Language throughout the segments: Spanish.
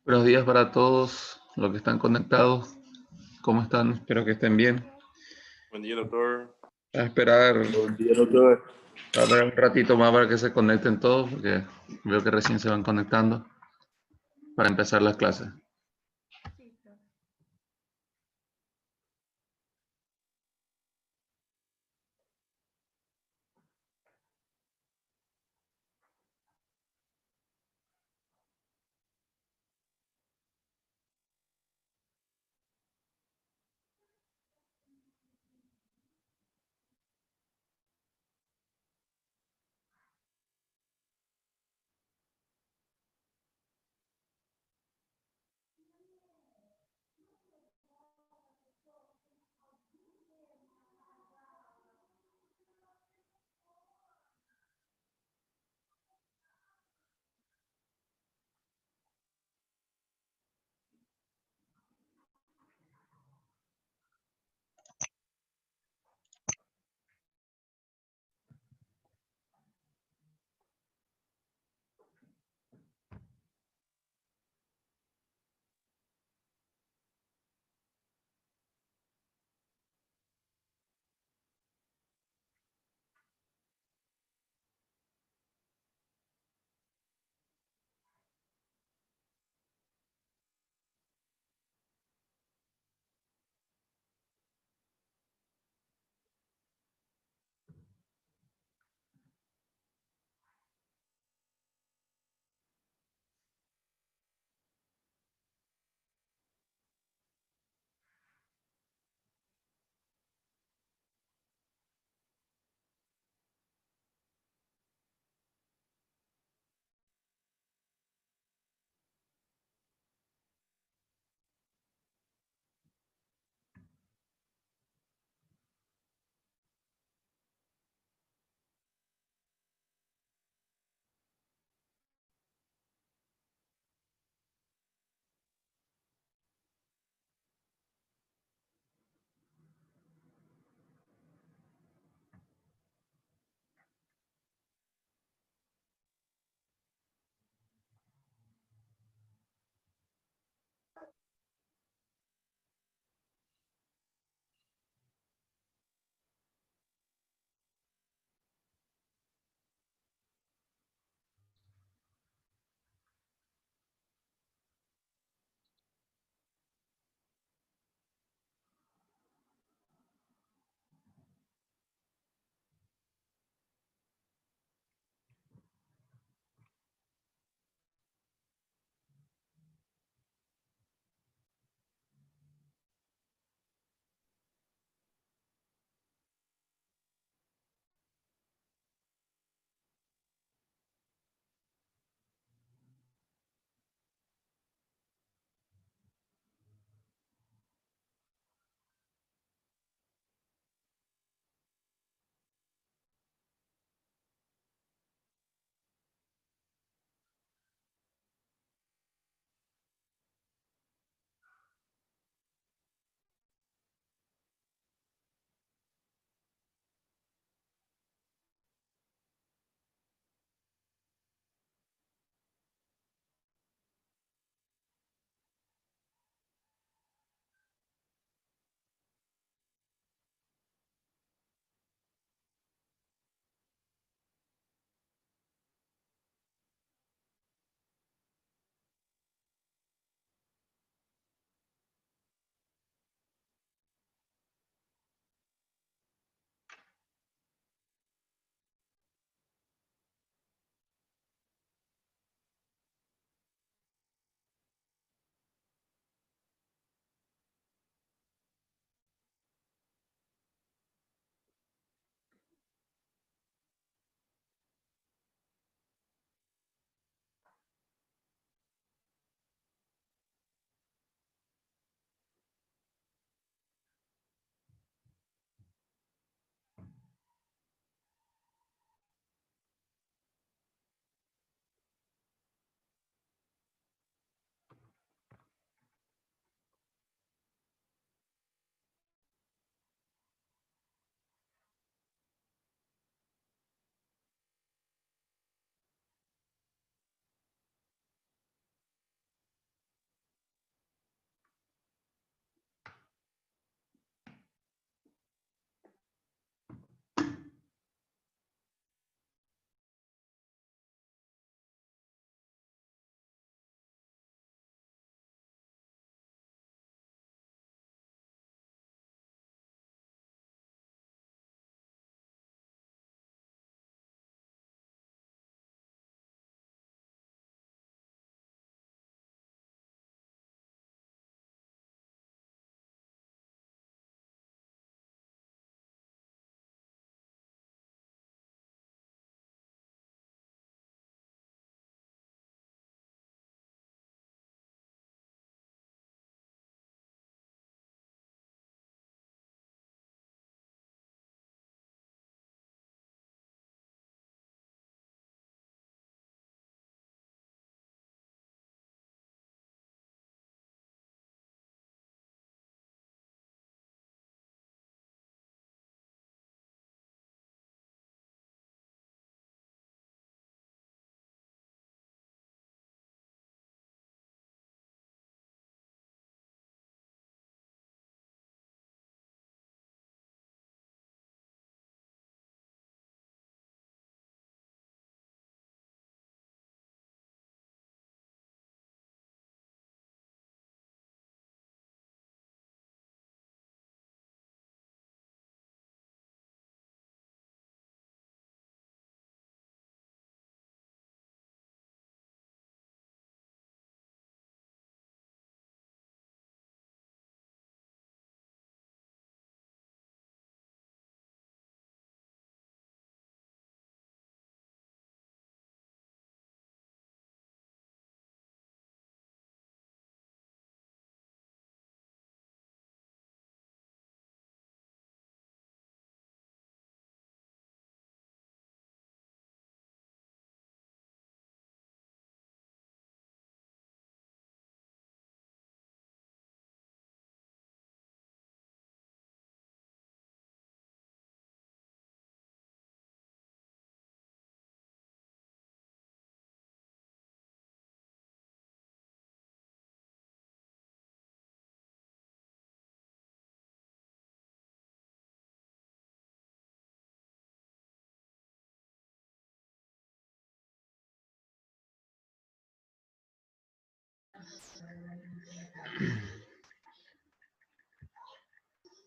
Buenos días para todos los que están conectados. ¿Cómo están? Espero que estén bien. Buen día, doctor. Voy a esperar Buen día, doctor. un ratito más para que se conecten todos, porque veo que recién se van conectando para empezar las clases.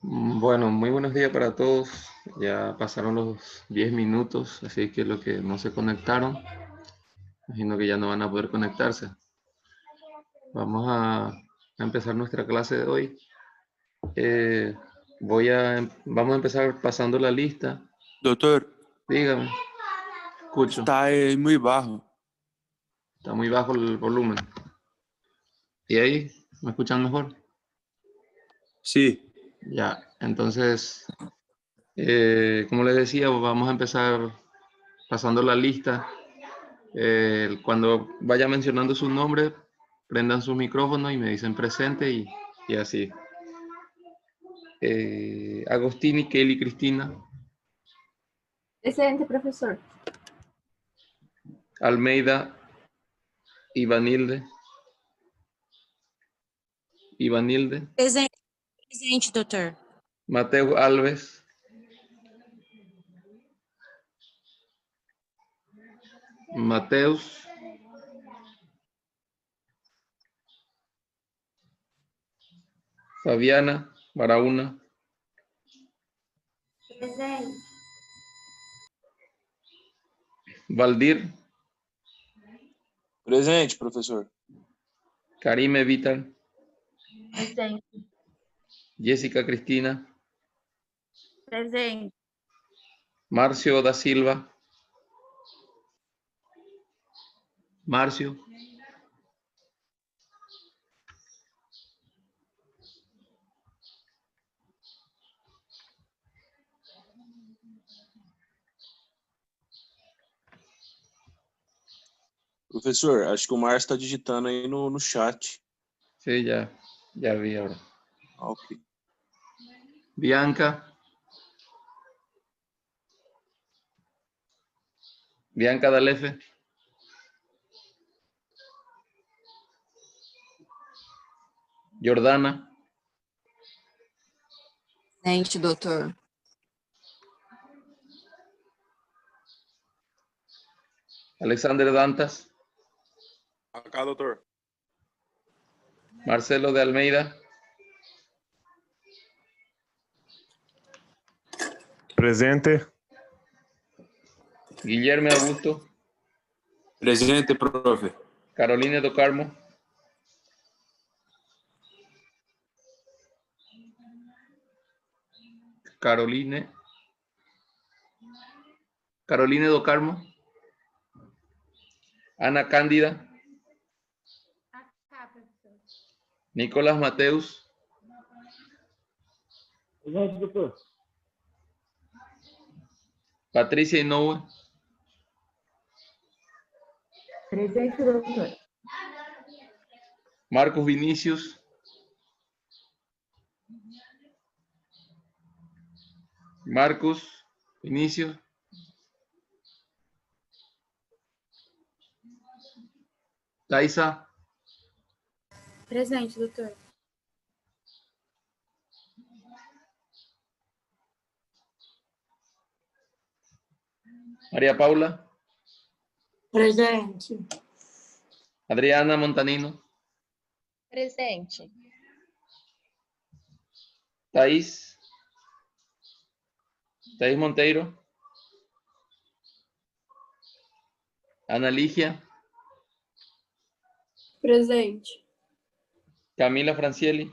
Bueno, muy buenos días para todos. Ya pasaron los 10 minutos, así que los que no se conectaron, imagino que ya no van a poder conectarse. Vamos a empezar nuestra clase de hoy. Vamos a empezar pasando la lista. Doutor, Dígame, escucho. está muy bajo. Está muy bajo el volumen. ¿Y ahí? ¿Me escuchan mejor? Sí. Ya, entonces, como les decía, vamos a empezar pasando la lista. Cuando vaya mencionando su nombre, prendan su micrófono y me dicen presente y así. Agostini, Kelly, Cristina. Presente, profesor. Almeida, Ivanilde. Ivanilde. Presente, doutor. Mateo Alves. Mateus. Fabiana Barahona. Presente. Valdir. Presente, professor. Karime Vital. Presente. Jessica Cristina. Presente. Marcio da Silva. Marcio. Professor, acho que o Márcio está digitando aí no chat. Sí, ya vi ahora. Ah, ok. Bianca. Bianca D'Alefe. Jordana. Presente, doutor. Alexander Dantas. Acá, doutor. Marcelo de Almeida. Presente. Guillermo Augusto. Presente, profe. Carolina do Carmo. Caroline do Carmo. Ana Cándida. Acá, professor. Nicolás Mateus. Presente, doutor. Patricia Inoue. Presente, doutor. Marcos Vinicius. Marcos Vinicius. Taisa. Presente, doutor. María Paula. Presente. Adriana Montanino. Presente. Thaís Monteiro. Ana Ligia. Presente. Camila Francieli.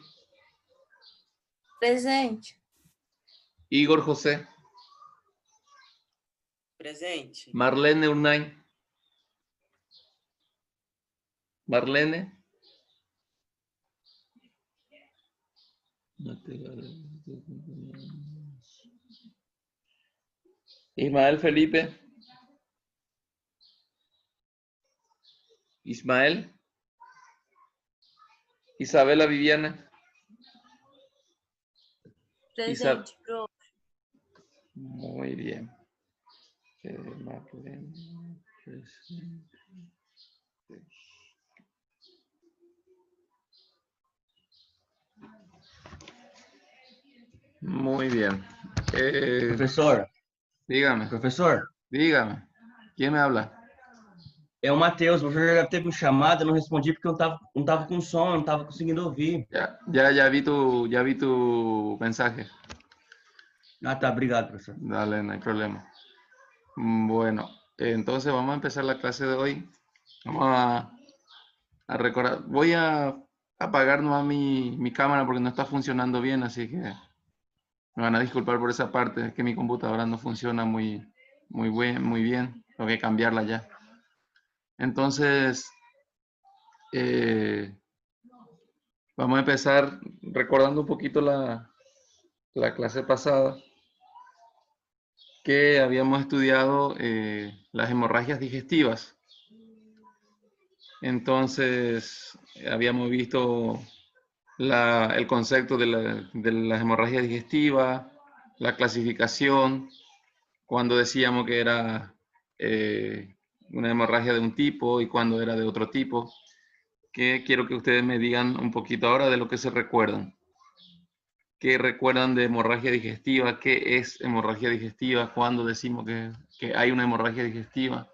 Presente. Igor José. Presente. Marlene Unay. Marlene. Ismael Felipe. Ismael. Isabela Viviana. Presente, profe. Muy bien. Marlene, presente. Muy bien. Professor, Dígame. professor, Dígame. ¿Quién me habla? É o Matheus, você já deve ter me chamado, eu não respondi porque eu não tava com som, não tava conseguindo ouvir. Ya vi tu mensaje. Ah, tá, obrigado, professor. Dale, no hay problema. Bueno, entonces vamos a empezar la clase de hoy. Vamos a recordar. Voy a apagar nomás mi cámara porque no está funcionando bien, así que me van a disculpar por esa parte. Es que mi computadora no funciona muy bien. Tengo que cambiarla ya. Entonces, vamos a empezar recordando un poquito la clase pasada, que habíamos estudiado las hemorragias digestivas. Entonces, habíamos visto el concepto de la hemorragia digestiva, la clasificación, cuando decíamos que era una hemorragia de un tipo y cuando era de otro tipo. Que quiero que ustedes me digan un poquito ahora de lo que se recuerdan. ¿Qué recuerdan de hemorragia digestiva? ¿Qué es hemorragia digestiva? ¿Cuándo decimos que hay una hemorragia digestiva?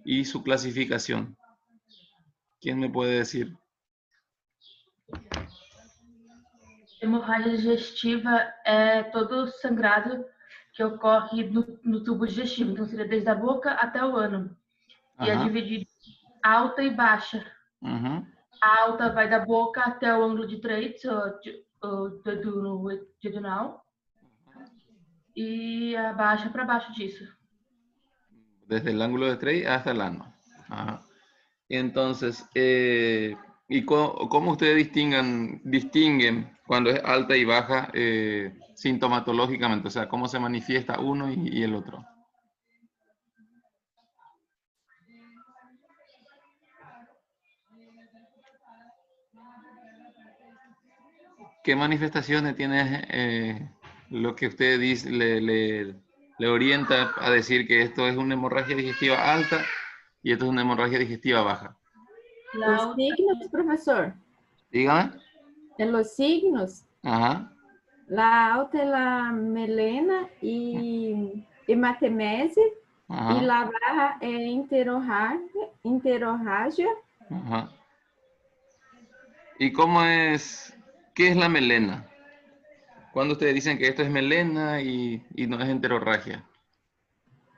Y su clasificación. ¿Quién me puede decir? Hemorragia digestiva é todo sangrado que ocorre no tubo digestivo. Então, seria desde a boca até o ânus. E é Ajá. dividido em alta e baixa. Ujú. A alta vai da boca até o ângulo de Treitz, do duodenal. E a baixa para baixo disso. Desde el ángulo de Treitz hasta el ano. Ajá. Entonces, ¿y cómo ustedes distinguen cuando es alta y baja sintomatológicamente? O sea, ¿cómo se manifiesta uno y el otro? ¿Qué manifestaciones tiene lo que usted dice, le orienta a decir que esto es una hemorragia digestiva alta y esto es una hemorragia digestiva baja? Los signos, profesor. Dígame. En los signos, Ajá. la alta es la melena y hematemese, Ajá. y la baja es enterorragia. Ajá. ¿Y qué es la melena? Cuando ustedes dicen que esto es melena y no es enterorragia,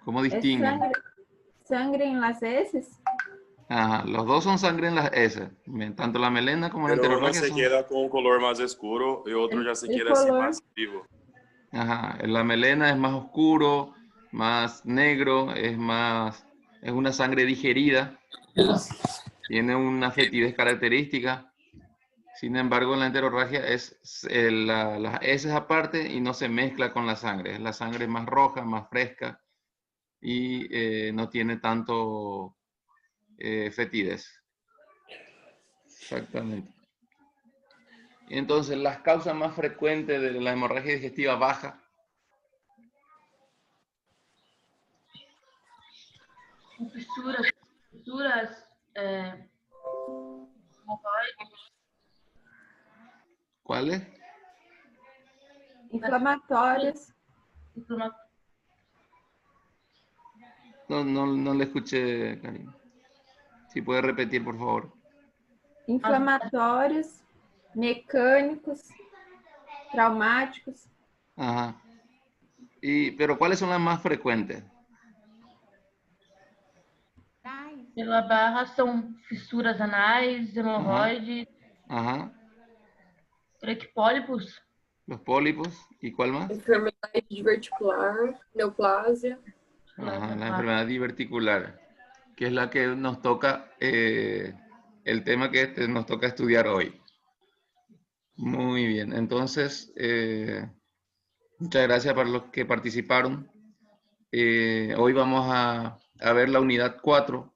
¿cómo distinguen? Sangre en las heces. Ajá, los dos son sangre en las heces, tanto la melena como la Pero uno enterorragia se son... queda con un color más oscuro y otro ya se queda así más vivo. Ajá, la melena es más oscuro, más negro, es una sangre digerida, tiene una fetidez característica. Sin embargo, la enterorragia es las heces aparte y no se mezcla con la sangre. Es la sangre más roja, más fresca y no tiene tanto fetidez. Exactamente. Entonces, las causas más frecuentes de la hemorragia digestiva baja. Fissuras, ¿Cuáles? Inflamatórias. No le escuché, Karina. Si puede repetir, por favor. Inflamatórios, mecânicos, traumáticos. Ajá. Pero ¿cuáles son las más frecuentes? Pela barra são fissuras anais, hemorroides, creio que pólipos. Los pólipos. ¿Y cuál más? Enfermedade diverticular, neoplasia. Ajá, la enfermedad diverticular, que es la que nos toca, el tema que nos toca estudiar hoy. Muy bien, entonces, muchas gracias para los que participaron. Hoy vamos a ver la unidad 4,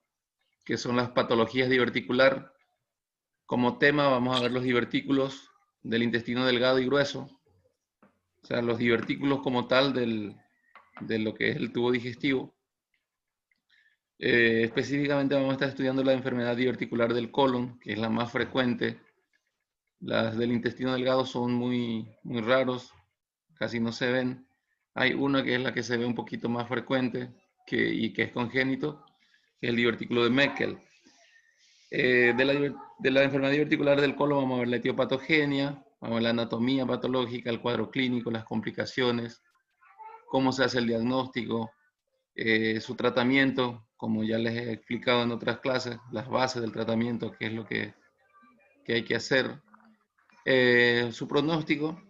que son las patologías diverticular. Como tema vamos a ver los divertículos del intestino delgado y grueso. O sea, los divertículos como tal de lo que es el tubo digestivo. Específicamente vamos a estar estudiando la enfermedad diverticular del colon, que es la más frecuente. Las del intestino delgado son muy raros, casi no se ven. Hay una que es la que se ve un poquito más frecuente y que es congénito. que es el divertículo de Meckel. De la enfermedad diverticular del colon vamos a ver la etiopatogenia, vamos a ver la anatomía patológica, el cuadro clínico, las complicaciones, cómo se hace el diagnóstico, su tratamiento, como ya les he explicado en otras clases, las bases del tratamiento, qué es lo que hay que hacer, su pronóstico,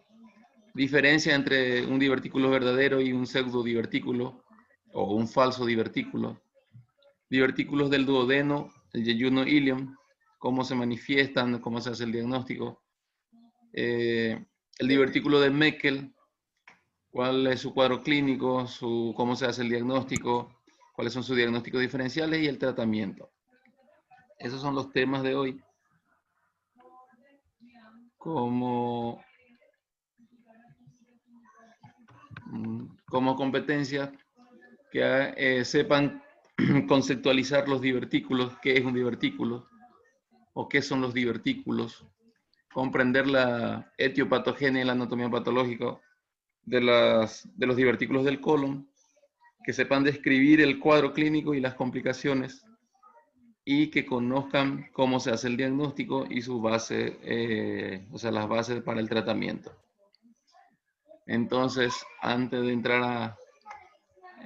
diferencia entre un divertículo verdadero y un pseudodivertículo o un falso divertículo, divertículos del duodeno, el yeyuno ilium, cómo se manifiestan, cómo se hace el diagnóstico, el divertículo de Meckel, cuál es su cuadro clínico, cómo se hace el diagnóstico, cuáles son sus diagnósticos diferenciales y el tratamiento. Esos son los temas de hoy. Como competencia, que sepan conceptualizar los divertículos, qué es un divertículo o qué son los divertículos, comprender la etiopatogenia y la anatomía patológica de los divertículos del colon, que sepan describir el cuadro clínico y las complicaciones y que conozcan cómo se hace el diagnóstico y su base, o sea, las bases para el tratamiento. Entonces, antes de entrar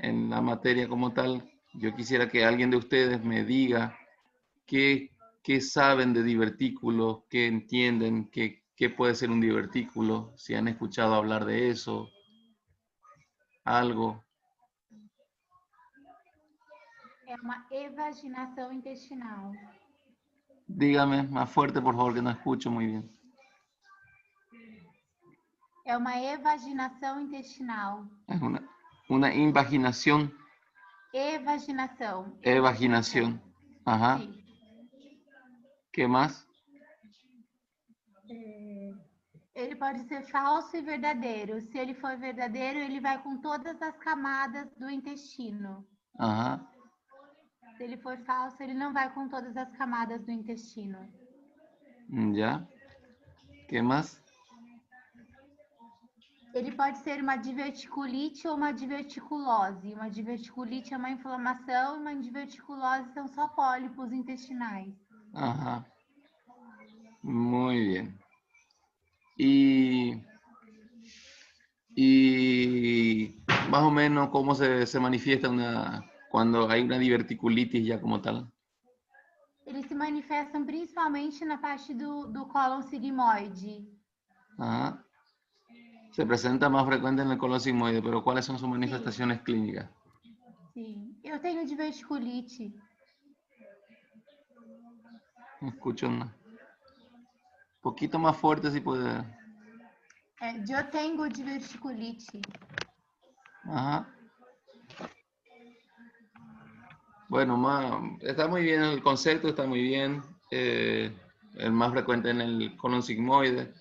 en la materia como tal, yo quisiera que alguien de ustedes me diga qué saben de divertículos, qué entienden, qué puede ser un divertículo, si han escuchado hablar de eso, algo. É uma evaginação intestinal. Dígame más fuerte, por favor, que no escucho muy bien. É uma evaginação intestinal. Es una invaginación. Evaginação. Evaginación. Ajá. Sí. ¿Qué más? Ele pode ser falso e verdadeiro. Se ele for verdadeiro, ele vai com todas as camadas do intestino. Ajá. Se ele for falso, ele não vai com todas as camadas do intestino. Ya. ¿Qué más? Ele pode ser uma diverticulite ou uma diverticulose. Uma diverticulite é uma inflamação e uma diverticulose são só pólipos intestinais. Ajá. Muy bien. Y más o menos cómo se manifiesta cuando hay una diverticulitis ya como tal. Eles se manifestam principalmente na parte do cólon sigmoide. Ajá. Se presenta más frecuente en el colon sigmoide, pero ¿cuáles son sus manifestaciones clínicas? Sim. Eu tenho diverticulite. No escucho nada. Un poquito más fuerte si puede. Eu tenho diverticulite. Ajá. Bueno, está muy bien el concepto, está muy bien. El más frecuente en el colon sigmoide.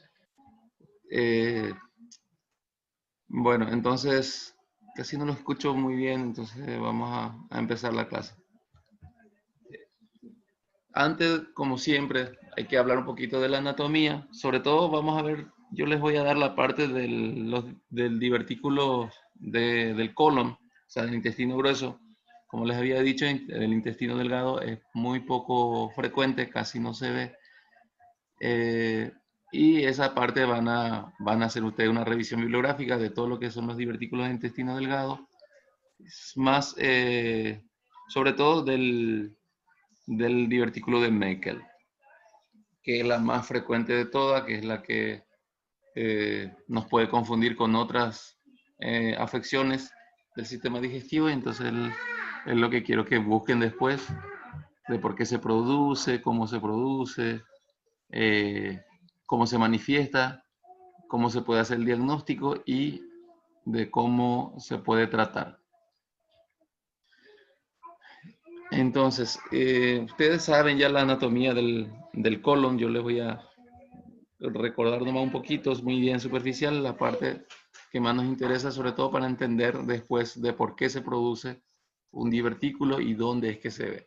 Bueno, entonces, casi no lo escucho muy bien, entonces vamos a empezar la clase. Antes, como siempre, hay que hablar un poquito de la anatomía. Sobre todo, vamos a ver, yo les voy a dar la parte del divertículo del colon, o sea, del intestino grueso. Como les había dicho, el intestino delgado es muy poco frecuente, casi no se ve. Y esa parte van a hacer ustedes una revisión bibliográfica de todo lo que son los divertículos de intestino delgado. Es más, sobre todo del divertículo de Meckel, que es la más frecuente de todas, que es la que nos puede confundir con otras afecciones del sistema digestivo. Y entonces es lo que quiero que busquen después, de por qué se produce, cómo se produce, cómo se manifiesta, cómo se puede hacer el diagnóstico y de cómo se puede tratar. Entonces, ustedes saben ya la anatomía del colon. Yo les voy a recordar nomás un poquito, es muy bien superficial, la parte que más nos interesa, sobre todo para entender después de por qué se produce un divertículo y dónde es que se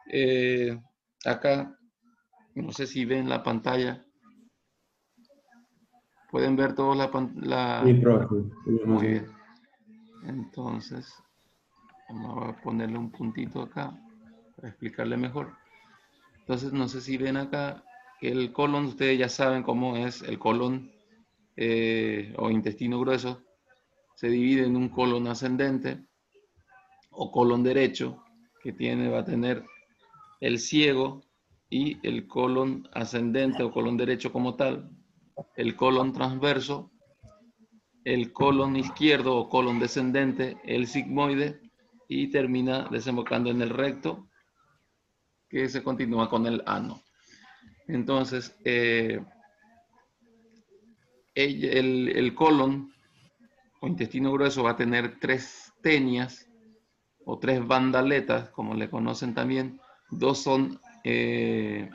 ve. Acá, no sé si ven la pantalla. ¿Pueden ver todos la pantalla? Sí, profe. Muy bien. Entonces, Vamos a ponerle un puntito acá para explicarle mejor. Entonces, no sé si ven acá que el colon, ustedes ya saben cómo es el colon o intestino grueso. Se divide en un colon ascendente o colon derecho, que va a tener el ciego y el colon ascendente o colon derecho como tal, el colon transverso, el colon izquierdo o colon descendente, el sigmoide, y termina desembocando en el recto, que se continúa con el ano. Entonces, el colon o intestino grueso va a tener 3 tenias o 3 bandaletas, como le conocen también. 2 son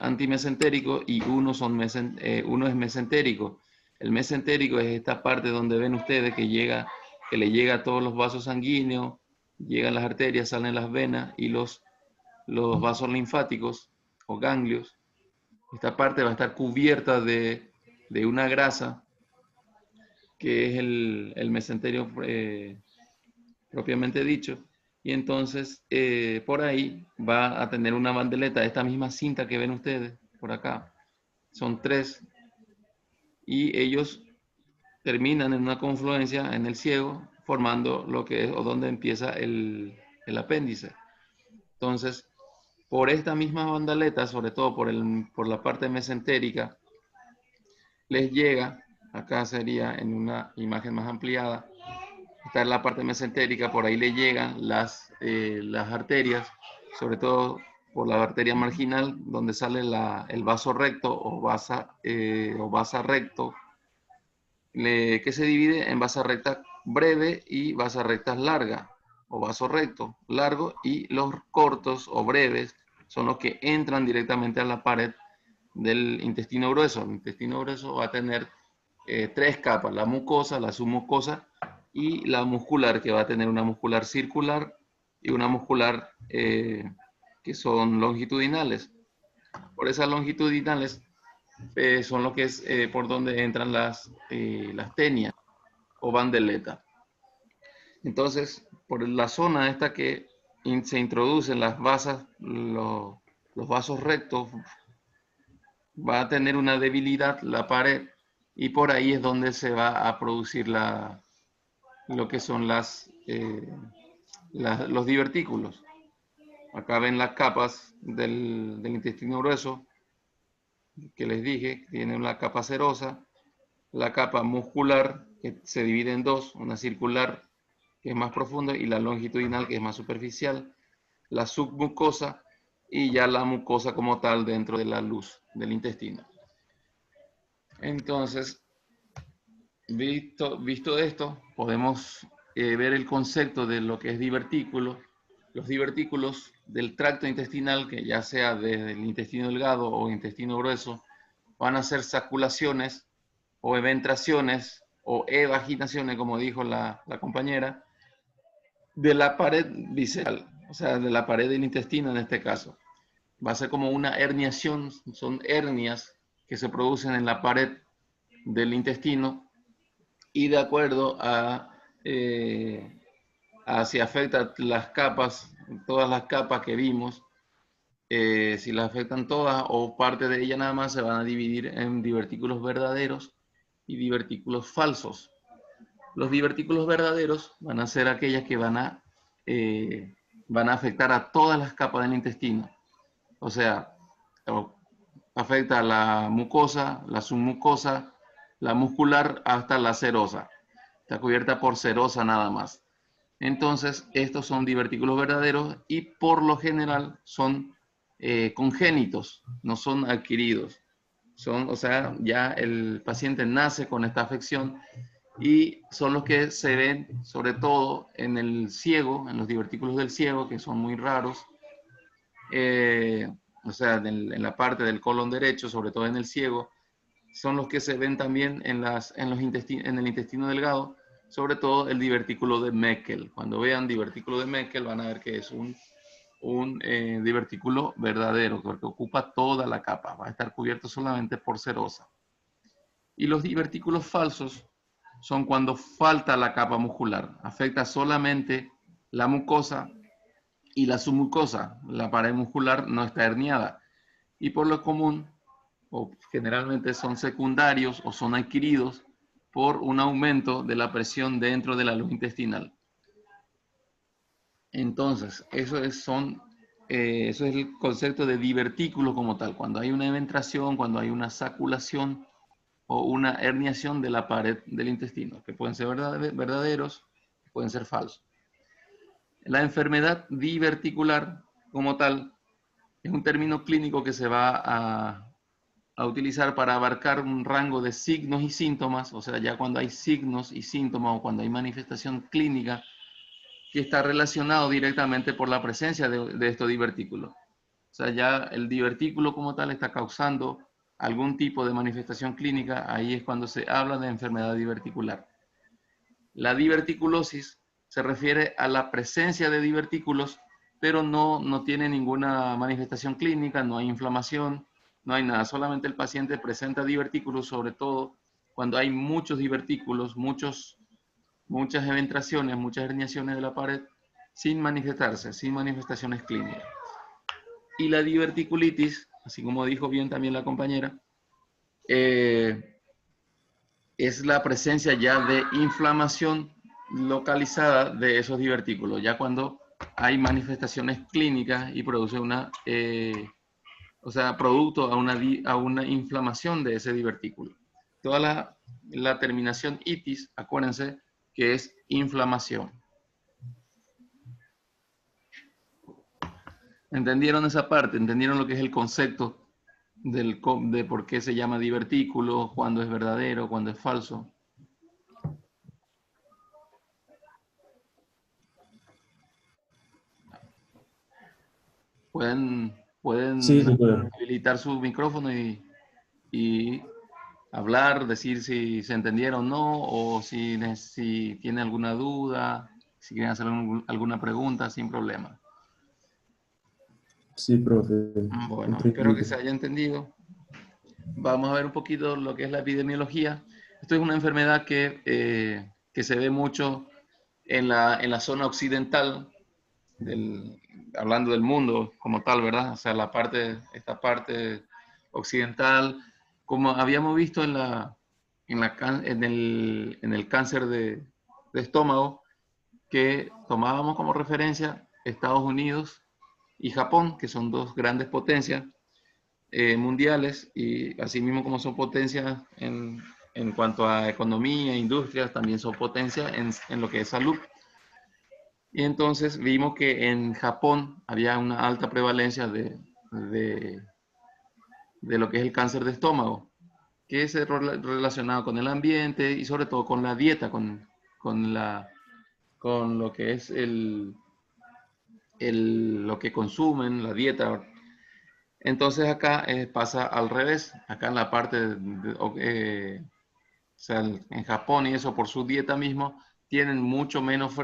antimesentéricos y uno es mesentérico. El mesentérico es esta parte donde ven ustedes que le llega a todos los vasos sanguíneos, llegan las arterias, salen las venas y los vasos linfáticos o ganglios. Esta parte va a estar cubierta de una grasa que es el mesenterio propiamente dicho. Y entonces por ahí va a tener una bandeleta, esta misma cinta que ven ustedes por acá. Son 3 y ellos terminan en una confluencia en el ciego, formando lo que es o donde empieza el apéndice. Entonces, por esta misma bandaleta, sobre todo por la parte mesentérica, les llega, acá sería en una imagen más ampliada, está en la parte mesentérica, por ahí le llegan las arterias, sobre todo por la arteria marginal, donde sale el vaso recto o vasa recto, que se divide en vasa recta breve y vasa recta larga, o vaso recto largo, y los cortos o breves son los que entran directamente a la pared del intestino grueso. El intestino grueso va a tener 3 capas, la mucosa, la submucosa y la muscular, que va a tener una muscular circular y una muscular que son longitudinales. Por esas longitudinales son lo que es por donde entran las tenias o bandeletas. Entonces, por la zona esta que se introducen las vasas, los vasos rectos, va a tener una debilidad la pared y por ahí es donde se va a producir lo que son los divertículos. Acá ven las capas del intestino grueso que les dije, tiene una capa serosa, la capa muscular que se divide en 2, una circular que es más profunda y la longitudinal que es más superficial, la submucosa y ya la mucosa como tal dentro de la luz del intestino. Entonces, visto esto, podemos ver el concepto de lo que es divertículo. Los divertículos del tracto intestinal, que ya sea desde el intestino delgado o intestino grueso, van a ser saculaciones o eventraciones o evaginaciones, como dijo la compañera, de la pared visceral, o sea, de la pared del intestino en este caso. Va a ser como una herniación, son hernias que se producen en la pared del intestino y de acuerdo a si afecta las capas, todas las capas que vimos, si las afectan todas o parte de ellas nada más, se van a dividir en divertículos verdaderos y divertículos falsos. Los divertículos verdaderos van a ser aquellas que van a afectar a todas las capas del intestino. O sea, afecta a la mucosa, la submucosa, la muscular hasta la serosa. Está cubierta por serosa nada más. Entonces, estos son divertículos verdaderos y por lo general son congénitos, no son adquiridos. O sea, ya el paciente nace con esta afección y son los que se ven sobre todo en el ciego, en los divertículos del ciego, que son muy raros. O sea, en la parte del colon derecho, sobre todo en el ciego, son los que se ven también en el intestino delgado, sobre todo el divertículo de Meckel. Cuando vean divertículo de Meckel van a ver que es un divertículo verdadero, porque ocupa toda la capa, va a estar cubierto solamente por serosa. Y los divertículos falsos son cuando falta la capa muscular, afecta solamente la mucosa y la submucosa, la pared muscular, no está herniada. Y por lo común, o generalmente son secundarios o son adquiridos por un aumento de la presión dentro de la luz intestinal. Entonces, eso es el concepto de divertículo como tal. Cuando hay una eventración, cuando hay una saculación o una herniación de la pared del intestino, que pueden ser verdaderos, pueden ser falsos. La enfermedad diverticular como tal es un término clínico que se va a utilizar para abarcar un rango de signos y síntomas, o sea, ya cuando hay signos y síntomas o cuando hay manifestación clínica que está relacionado directamente por la presencia de estos divertículos. O sea, ya el divertículo como tal está causando algún tipo de manifestación clínica, ahí es cuando se habla de enfermedad diverticular. La diverticulosis se refiere a la presencia de divertículos, pero no tiene ninguna manifestación clínica, no hay inflamación, no hay nada, solamente el paciente presenta divertículos, sobre todo cuando hay muchos divertículos, muchas eventraciones, muchas herniaciones de la pared, sin manifestarse, sin manifestaciones clínicas. Y la diverticulitis, así como dijo bien también la compañera, es la presencia ya de inflamación localizada de esos divertículos, ya cuando hay manifestaciones clínicas y produce producto a una inflamación de ese divertículo. Toda la terminación itis, acuérdense que es inflamación. ¿Entendieron esa parte? ¿Entendieron lo que es el concepto de por qué se llama divertículo, cuándo es verdadero, cuándo es falso? Pueden Sí, doctor. habilitar su micrófono y hablar, decir si se entendieron o no, o si tienen alguna duda, si quieren hacer alguna pregunta, sin problema. Sí, profe. Bueno, espero que se haya entendido. Vamos a ver un poquito lo que es la epidemiología. Esto es una enfermedad que se ve mucho en la zona occidental, hablando del mundo como tal, ¿verdad? O sea, esta parte occidental, como habíamos visto en el cáncer de estómago, que tomábamos como referencia Estados Unidos y Japón, que son dos grandes potencias mundiales, y asimismo como son potencias en cuanto a economía, industrias, también son potencias en lo que es salud. Y entonces vimos que en Japón había una alta prevalencia de lo que es el cáncer de estómago, que es relacionado con el ambiente y sobre todo con la dieta, con lo que es lo que consumen, la dieta. Entonces acá pasa al revés. Acá en la parte, o sea, en Japón y eso por su dieta mismo, tienen mucho menos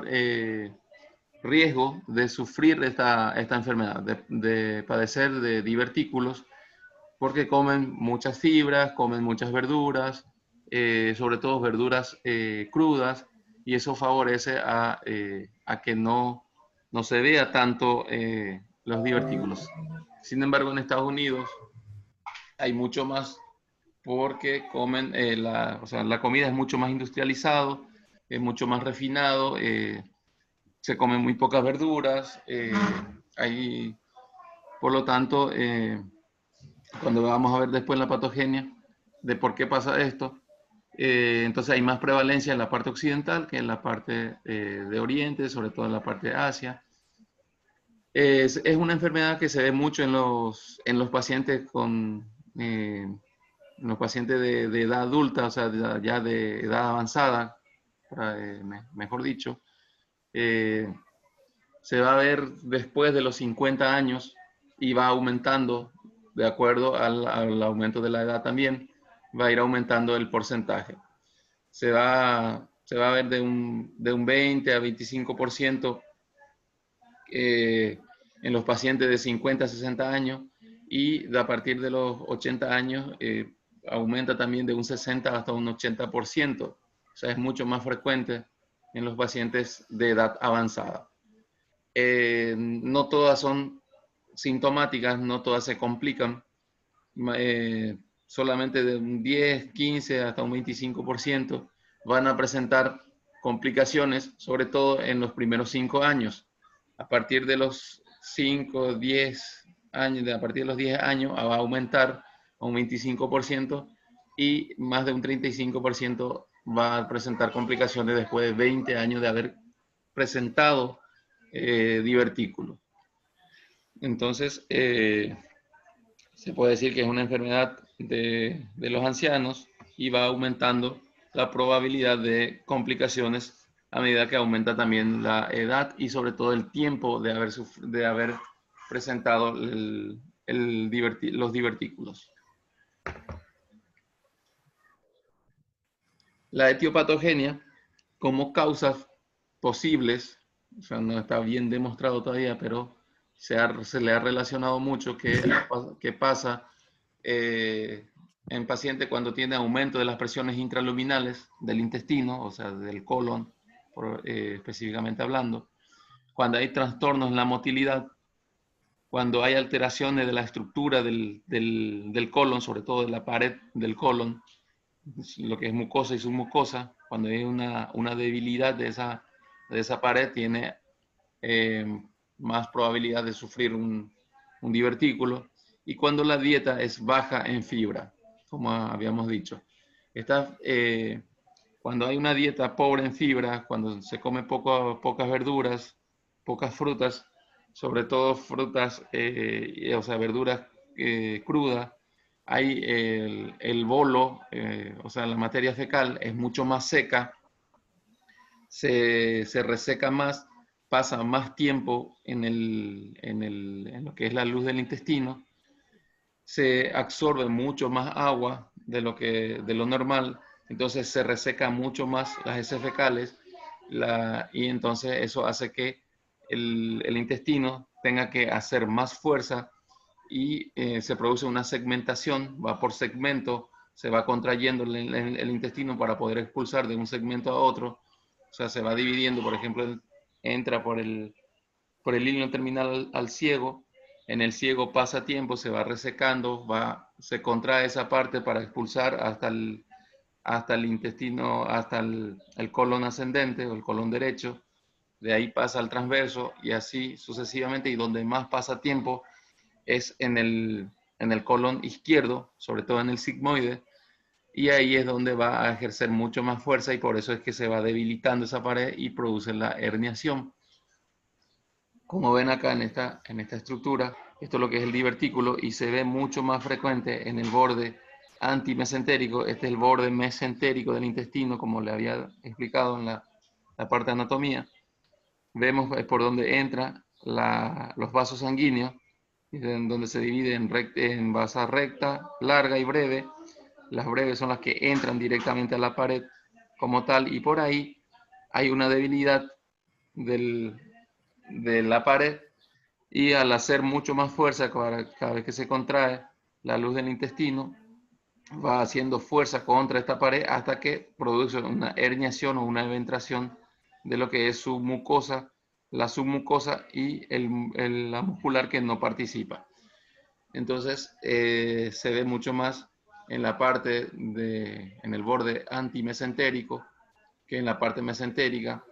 riesgo de sufrir esta enfermedad, de padecer de divertículos, porque comen muchas fibras, comen muchas verduras, sobre todo verduras crudas, y eso favorece a que no se vea tanto los divertículos. Sin embargo, en Estados Unidos hay mucho más porque comen, la comida es mucho más industrializado, es mucho más refinado, se comen muy pocas verduras, por lo tanto, cuando vamos a ver después la patogenia de por qué pasa esto, entonces hay más prevalencia en la parte occidental que en la parte de Oriente, sobre todo en la parte de Asia. Es una enfermedad que se ve mucho en los pacientes en los pacientes de edad adulta, o sea, ya de edad avanzada, mejor dicho. Se va a ver después de los 50 años y va aumentando de acuerdo al aumento de la edad también, va a ir aumentando el porcentaje. Se va a ver de un 20 a 25% en los pacientes de 50 a 60 años, y a partir de los 80 años aumenta también de un 60 hasta un 80%. O sea, es mucho más frecuente en los pacientes de edad avanzada. no todas son sintomáticas, no todas se complican. Solamente de un 10, 15 hasta un 25% van a presentar complicaciones, sobre todo en los primeros 5 años. A partir de los 5, 10 años, a partir de los 10 años va a aumentar a un 25% y más de un 35% va a presentar complicaciones después de 20 años de haber presentado divertículo. Entonces, se puede decir que es una enfermedad de los ancianos y va aumentando la probabilidad de complicaciones a medida que aumenta también la edad y sobre todo el tiempo de haber presentado los divertículos. La etiopatogenia como causas posibles, o sea, no está bien demostrado todavía, pero se le ha relacionado mucho que pasa en pacientes cuando tiene aumento de las presiones intraluminales del intestino, o sea, del colon, específicamente hablando, cuando hay trastornos en la motilidad, cuando hay alteraciones de la estructura del colon, sobre todo de la pared del colon, lo que es mucosa y submucosa, cuando hay una debilidad de esa pared, tiene más probabilidad de sufrir un divertículo, y cuando la dieta es baja en fibra, como habíamos dicho. Cuando hay una dieta pobre en fibra, cuando se come pocas verduras, pocas frutas, sobre todo frutas, o sea, verduras crudas, hay el bolo, o sea, la materia fecal es mucho más seca, se reseca más, pasa más tiempo en lo que es la luz del intestino, se absorbe mucho más agua de lo normal, entonces se reseca mucho más las heces fecales, y entonces eso hace que el intestino tenga que hacer más fuerza y se produce una segmentación, va por segmento, se va contrayendo el intestino para poder expulsar de un segmento a otro, o sea, se va dividiendo, por ejemplo, entra por el hilo terminal al ciego, en el ciego pasa tiempo, se va resecando, se contrae esa parte para expulsar hasta el intestino, hasta el colon ascendente o el colon derecho, de ahí pasa al transverso y así sucesivamente, y donde más pasa tiempo es en el colon izquierdo, sobre todo en el sigmoide, y ahí es donde va a ejercer mucho más fuerza y por eso es que se va debilitando esa pared y produce la herniación. Como ven acá en esta estructura, esto es lo que es el divertículo y se ve mucho más frecuente en el borde antimesentérico. Este es el borde mesentérico del intestino, como le había explicado en la parte de anatomía. Vemos por donde entran los vasos sanguíneos, en donde se divide en vasa recta, larga y breve. Las breves son las que entran directamente a la pared como tal, y por ahí hay una debilidad de la pared, y al hacer mucho más fuerza cada vez que se contrae la luz del intestino, va haciendo fuerza contra esta pared hasta que produce una herniación o una eventración de lo que es su mucosa, la submucosa y la muscular que no participa. Entonces se ve mucho más en la parte en el borde antimesentérico que en la parte mesentérica,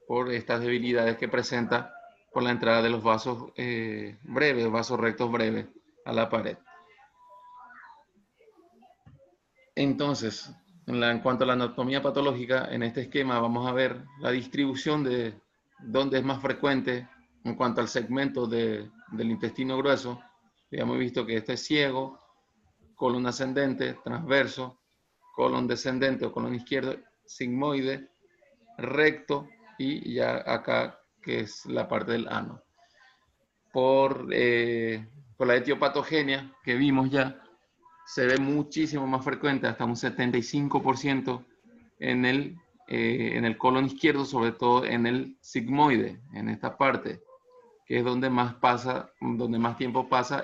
por estas debilidades que presenta por la entrada de los vasos breves, vasos rectos breves a la pared. Entonces, en cuanto a la anatomía patológica, en este esquema vamos a ver la distribución de dónde es más frecuente en cuanto al segmento del intestino grueso. Ya hemos visto que este es ciego, colon ascendente, transverso, colon descendente o colon izquierdo, sigmoide, recto, y ya acá que es la parte del ano. Por la etiopatogenia que vimos ya, se ve muchísimo más frecuente, hasta un 75% en el colon izquierdo, sobre todo en el sigmoide, en esta parte, que es donde más tiempo pasa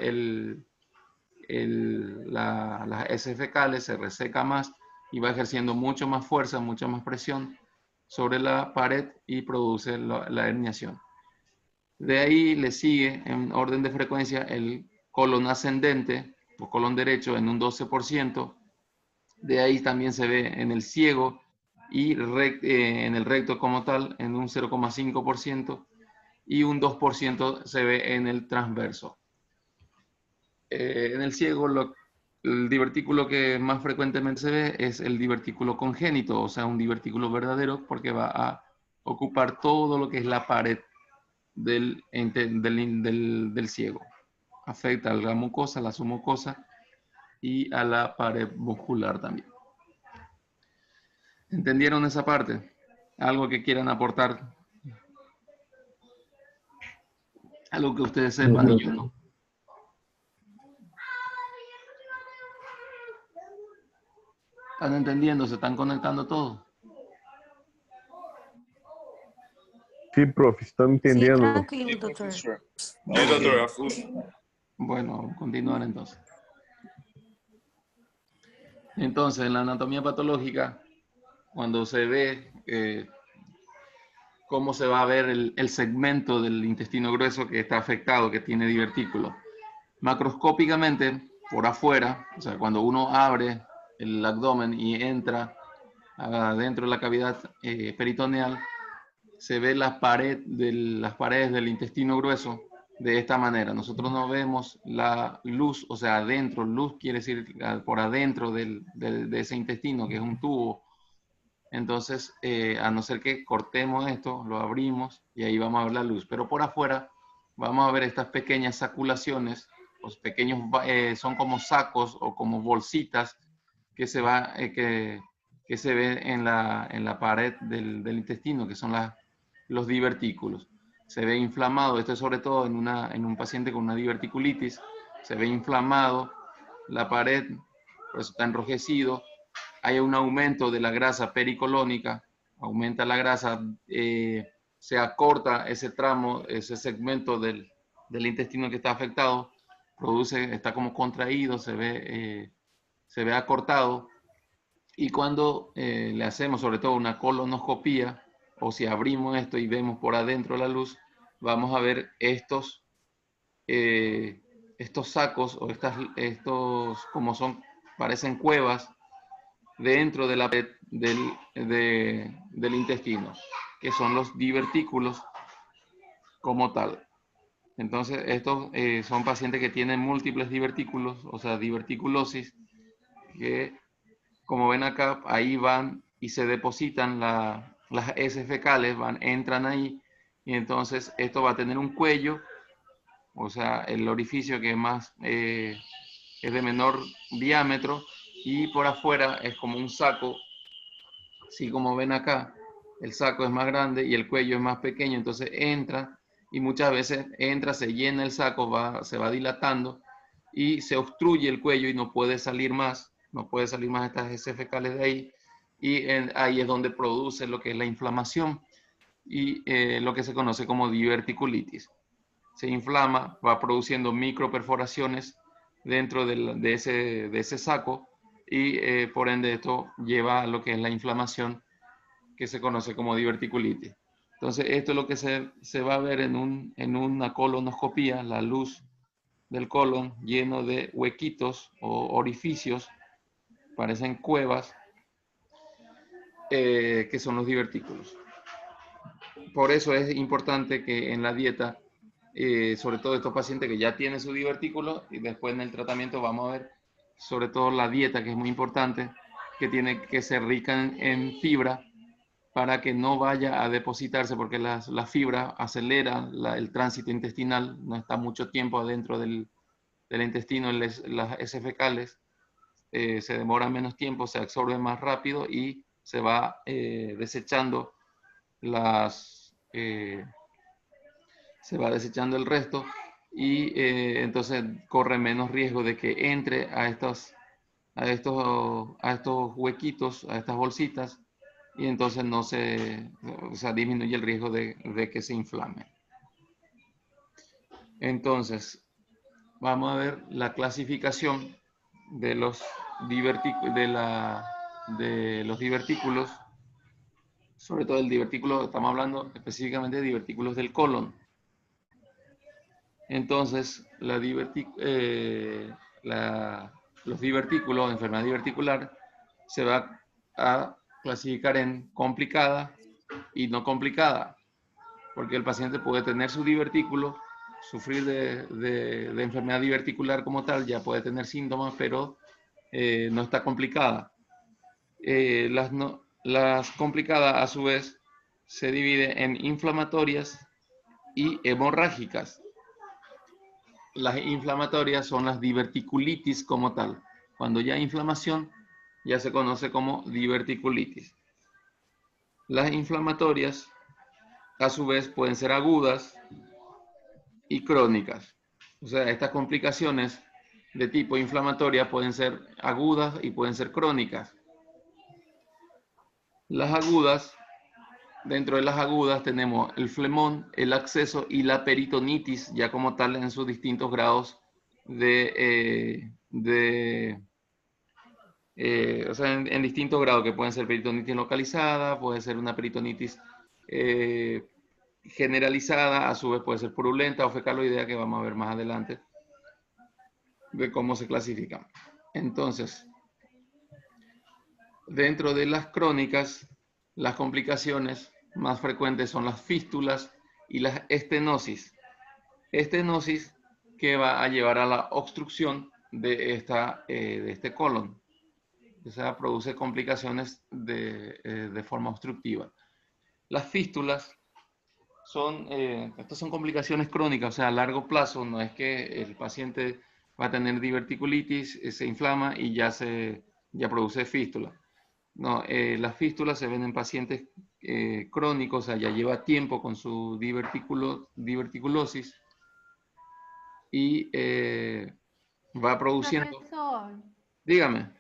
las heces fecales, se reseca más y va ejerciendo mucho más fuerza, mucha más presión sobre la pared y produce la herniación. De ahí le sigue en orden de frecuencia el colon ascendente o colon derecho en un 12%. De ahí también se ve en el ciego y en el recto como tal en un 0,5% y un 2% se ve en el transverso. En el ciego el divertículo que más frecuentemente se ve es el divertículo congénito, o sea, un divertículo verdadero porque va a ocupar todo lo que es la pared del ciego. Afecta a la mucosa, a la submucosa y a la pared muscular también. ¿Entendieron esa parte? ¿Algo que quieran aportar? Algo que ustedes sepan y yo no. ¿Están entendiendo? ¿Se están conectando todos? Sí, profe, estamos Sí, entendiendo. tranquilo, doutor. Professor. doutor. Bueno, continuar entonces. Entonces, en la anatomía patológica, cuando se ve cómo se va a ver el segmento del intestino grueso que está afectado, que tiene divertículo. Macroscópicamente, por afuera, o sea, cuando uno abre el abdomen y entra dentro de la cavidad peritoneal, se ve las paredes del intestino grueso de esta manera. Nosotros no vemos la luz, o sea, adentro, luz quiere decir por adentro de ese intestino, que es un tubo. Entonces, a no ser que cortemos esto, lo abrimos y ahí vamos a ver la luz. Pero por afuera vamos a ver estas pequeñas saculaciones, los pequeños, son como sacos o como bolsitas que se ve en la pared del intestino, que son los divertículos. Se ve inflamado, esto es sobre todo en un paciente con una diverticulitis, se ve inflamado la pared, por eso está enrojecido. Hay un aumento de la grasa pericolónica, aumenta la grasa, se acorta ese tramo, ese segmento del intestino que está afectado, está como contraído, se ve acortado. Y cuando le hacemos sobre todo una colonoscopía, o si abrimos esto y vemos por adentro la luz, vamos a ver estos sacos o estos como parecen cuevas dentro de la pared del intestino, que son los divertículos como tal. Entonces, estos son pacientes que tienen múltiples divertículos, o sea, diverticulosis, que como ven acá, ahí van y se depositan las heces fecales, entran ahí, y entonces esto va a tener un cuello, o sea, el orificio que es de menor diámetro, y por afuera es como un saco, así como ven acá, el saco es más grande y el cuello es más pequeño, entonces entra, y muchas veces entra, se llena el saco, se va dilatando, y se obstruye el cuello y no puede salir más estas heces fecales de ahí, y ahí es donde produce lo que es la inflamación y lo que se conoce como diverticulitis. Se inflama, va produciendo microperforaciones dentro de ese saco y por ende esto lleva a lo que es la inflamación que se conoce como diverticulitis. Entonces esto es lo que se va a ver en una colonoscopía, la luz del colon lleno de huequitos o orificios, parecen cuevas, que son los divertículos. Por eso es importante que en la dieta, sobre todo estos pacientes que ya tienen su divertículo, y después en el tratamiento vamos a ver sobre todo la dieta, que es muy importante, que tiene que ser rica en fibra para que no vaya a depositarse, porque la fibra acelera el tránsito intestinal, no está mucho tiempo adentro del intestino, las heces fecales, se demora menos tiempo, se absorbe más rápido y se va desechando se va desechando el resto, y entonces corre menos riesgo de que entre a estos huequitos, a estas bolsitas, y entonces disminuye el riesgo de que se inflame. Entonces, vamos a ver la clasificación de los divertículos, sobre todo el divertículo, estamos hablando específicamente de divertículos del colon. Entonces, los divertículos, enfermedad diverticular, se va a clasificar en complicada y no complicada, porque el paciente puede tener su divertículo, sufrir de enfermedad diverticular como tal, ya puede tener síntomas, pero no está complicada. Las complicadas, a su vez, se dividen en inflamatorias y hemorrágicas. Las inflamatorias son las diverticulitis como tal. Cuando ya hay inflamación, ya se conoce como diverticulitis. Las inflamatorias, a su vez, pueden ser agudas y crónicas. O sea, estas complicaciones de tipo inflamatoria pueden ser agudas y pueden ser crónicas. Las agudas, dentro de las agudas tenemos el flemón, el absceso y la peritonitis, ya como tal en sus distintos grados o sea, en distintos grados, que pueden ser peritonitis localizada, puede ser una peritonitis generalizada, a su vez puede ser purulenta o fecaloidea, que vamos a ver más adelante de cómo se clasifican. Entonces, dentro de las crónicas, las complicaciones más frecuentes son las fístulas y las estenosis. Estenosis que va a llevar a la obstrucción de este colon. O sea, produce complicaciones de forma obstructiva. Las fístulas estas son complicaciones crónicas, o sea, a largo plazo. No es que el paciente va a tener diverticulitis, se inflama y ya produce fístula. No, las fístulas se ven en pacientes crónicos, o sea, ya lleva tiempo con su diverticulosis y va produciendo... Professor, Dígame,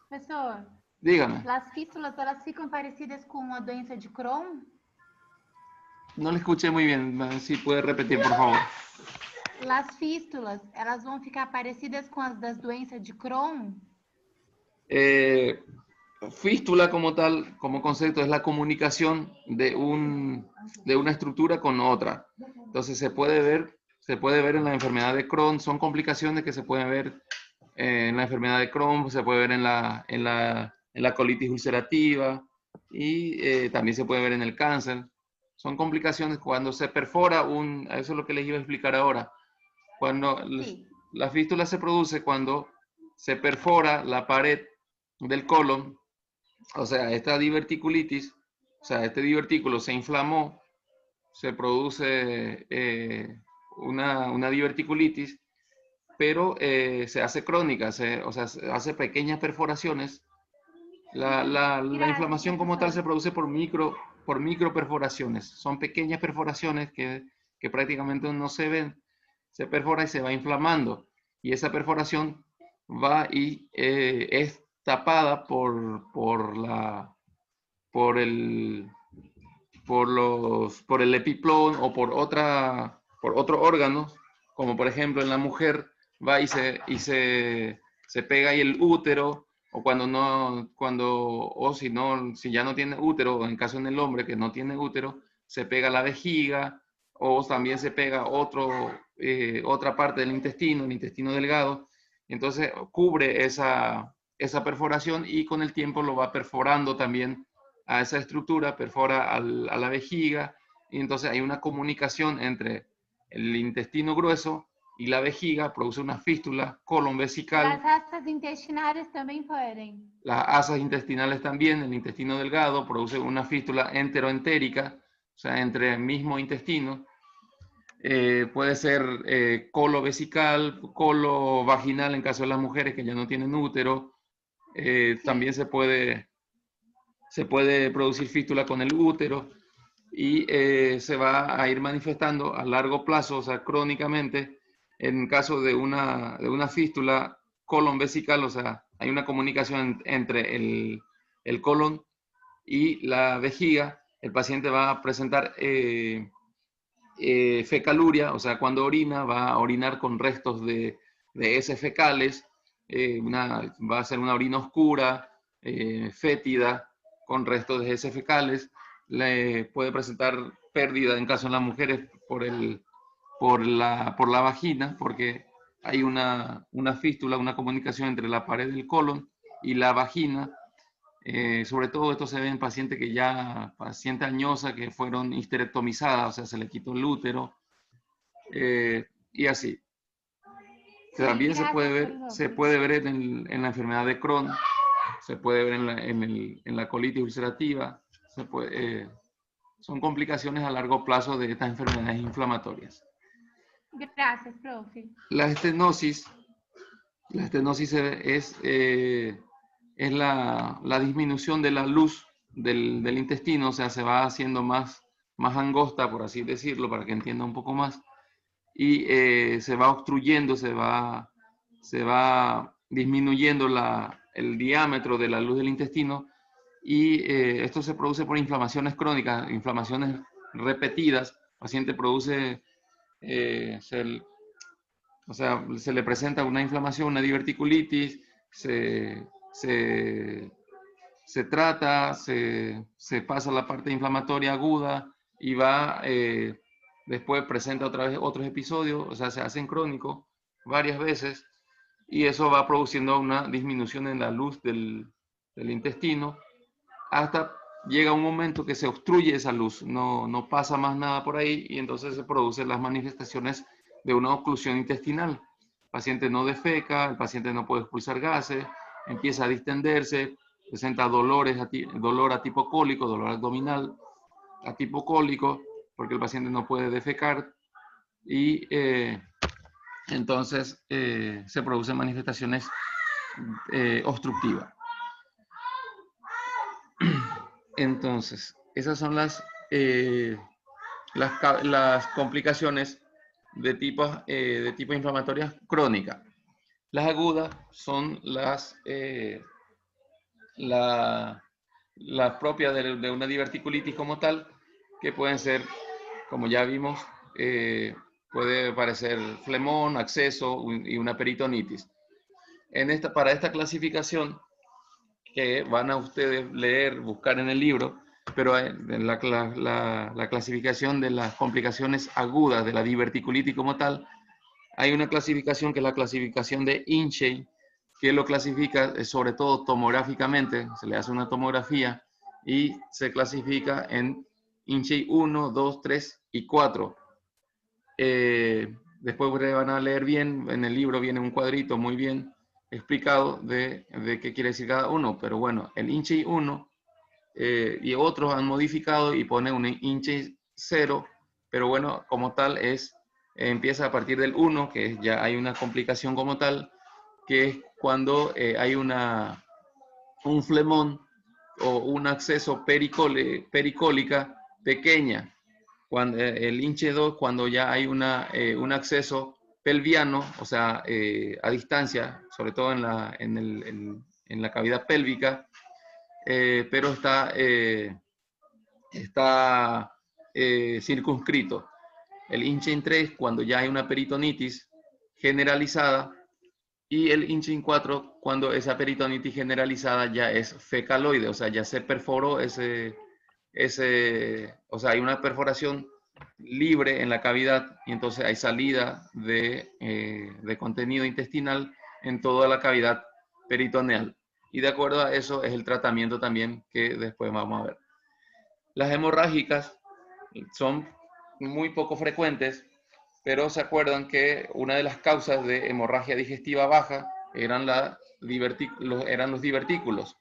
professor, dígame. as fístulas, elas ficam parecidas com a doença de Crohn? No le escuché muy bien, si puede repetir, por favor. As fístulas, elas vão ficar parecidas com as das doenças de Crohn? Fístula como tal, como concepto, es la comunicación de una estructura con otra. Entonces se puede ver en la enfermedad de Crohn. Son complicaciones que se pueden ver en la enfermedad de Crohn, se puede ver en la colitis ulcerativa y también se puede ver en el cáncer. Son complicaciones cuando se perfora eso es lo que les iba a explicar ahora. Cuando la fístula se produce cuando se perfora la pared del colon, o sea, esta diverticulitis, o sea, este divertículo se inflamó, se produce una diverticulitis, pero se hace crónica, o sea, se hace pequeñas perforaciones. La inflamación como tal se produce por microperforaciones. Son pequeñas perforaciones que prácticamente no se ven. Se perfora y se va inflamando. Y esa perforación va y es tapada por el epiplón o por otro órgano, como por ejemplo en la mujer va y se pega ahí el útero, o si ya no tiene útero, o en caso en el hombre que no tiene útero, se pega la vejiga, o también se pega otra parte del intestino, el intestino delgado. Entonces cubre esa perforación y con el tiempo lo va perforando también a esa estructura, perfora a la vejiga, y entonces hay una comunicación entre el intestino grueso y la vejiga, produce una fístula colon vesical. As asas intestinais também podem. Las asas intestinales también, el intestino delgado, produce una fístula enteroentérica, o sea, entre el mismo intestino. Puede ser colo vesical, colo vaginal en caso de las mujeres que ya no tienen útero. También se puede producir fístula con el útero y se va a ir manifestando a largo plazo, o sea, crónicamente, en caso de una fístula colon vesical, o sea, hay una comunicación entre el colon y la vejiga. El paciente va a presentar fecaluria, o sea, cuando orina, va a orinar con restos de heces fecales, va a ser una orina oscura, fétida, con restos de heces fecales. Le puede presentar pérdida, en caso de las mujeres, por por la vagina, porque hay una fístula, una comunicación entre la pared del colon y la vagina. Sobre todo esto se ve en pacientes paciente añosa que fueron histerectomizadas, o sea, se le quitó el útero, y así. También se puede ver en la enfermedad de Crohn, se puede ver en la colitis ulcerativa, son complicaciones a largo plazo de estas enfermedades inflamatorias. Gracias, profe. La estenosis es la disminución de la luz del intestino, o sea, se va haciendo más angosta, por así decirlo, para que entienda un poco más, y se va obstruyendo, se va disminuyendo el diámetro de la luz del intestino, y esto se produce por inflamaciones crónicas, inflamaciones repetidas. El paciente produce, se le presenta una inflamación, una diverticulitis, se trata, se pasa la parte inflamatoria aguda y después presenta otra vez otros episodios, o sea, se hacen crónicos varias veces, y eso va produciendo una disminución en la luz del intestino, hasta llega un momento que se obstruye esa luz, no pasa más nada por ahí, y entonces se producen las manifestaciones de una oclusión intestinal. El paciente no defeca, el paciente no puede expulsar gases, empieza a distenderse, presenta dolor atipocólico, dolor abdominal atipocólico, porque el paciente no puede defecar, y entonces se producen manifestaciones obstructivas. Entonces, esas son las complicaciones de tipo inflamatorias crónicas. Las agudas son las propias de una diverticulitis como tal, que pueden ser, como ya vimos, puede parecer flemón, absceso y una peritonitis. Para esta clasificación, que van a ustedes leer, buscar en el libro, pero en la clasificación de las complicaciones agudas de la diverticulitis como tal, hay una clasificación que es la clasificación de Hinchey, que lo clasifica sobre todo tomográficamente, se le hace una tomografía y se clasifica en Hinchey 1, 2, 3 y 4. Después ustedes van a leer bien, en el libro viene un cuadrito muy bien explicado de qué quiere decir cada uno, pero bueno, el Hinchey 1 y otros han modificado y ponen un Hinchey 0, pero bueno, como tal empieza a partir del 1, que ya hay una complicación como tal, que es cuando hay un flemón o un acceso pericólica pequeña. Cuando, el Hinchey 2, cuando ya hay un acceso pelviano, o sea, a distancia, sobre todo en la cavidad pélvica, pero está circunscrito. El Hinchey 3, cuando ya hay una peritonitis generalizada, y el Hinchey 4, cuando esa peritonitis generalizada ya es fecaloide, o sea, ya se perforó o sea, hay una perforación libre en la cavidad, y entonces hay salida de contenido intestinal en toda la cavidad peritoneal. Y de acuerdo a eso es el tratamiento también que después vamos a ver. Las hemorrágicas son muy poco frecuentes, pero se acuerdan que una de las causas de hemorragia digestiva baja eran los divertículos.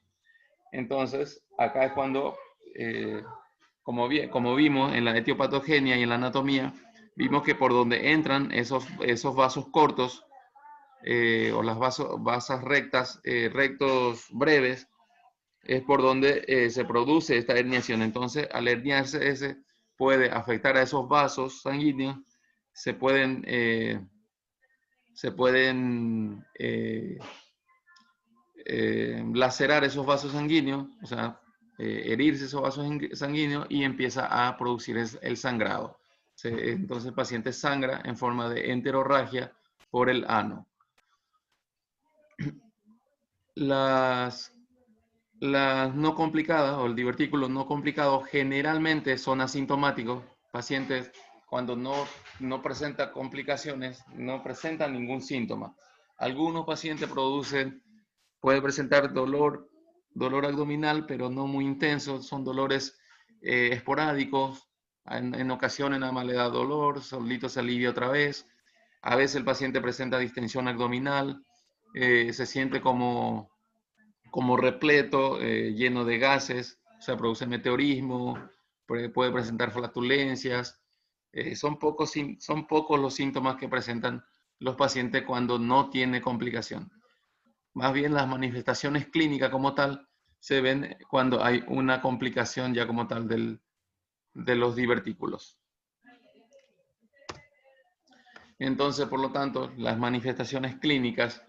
Entonces, acá es cuando, como vimos en la etiopatogenia y en la anatomía, vimos que por donde entran esos vasos cortos o las vasas rectas, rectos breves, es por donde se produce esta herniación. Entonces, al herniarse puede afectar a esos vasos sanguíneos, se pueden lacerar esos vasos sanguíneos, o sea, herirse esos vasos sanguíneos, y empieza a producir el sangrado. Entonces el paciente sangra en forma de enterorragia por el ano. Las no complicadas o el divertículo no complicado generalmente son asintomáticos, pacientes cuando no presenta complicaciones, no presenta ningún síntoma. Algunos pacientes pueden presentar dolor abdominal, pero no muy intenso, son dolores esporádicos, en ocasiones nada más le da dolor, solito se alivia otra vez. A veces el paciente presenta distensión abdominal, se siente como repleto, lleno de gases, o sea, produce meteorismo, puede presentar flatulencias. Son pocos los síntomas que presentan los pacientes cuando no tiene complicación. Más bien las manifestaciones clínicas como tal se ven cuando hay una complicación ya como tal de los divertículos. Entonces, por lo tanto, las manifestaciones clínicas,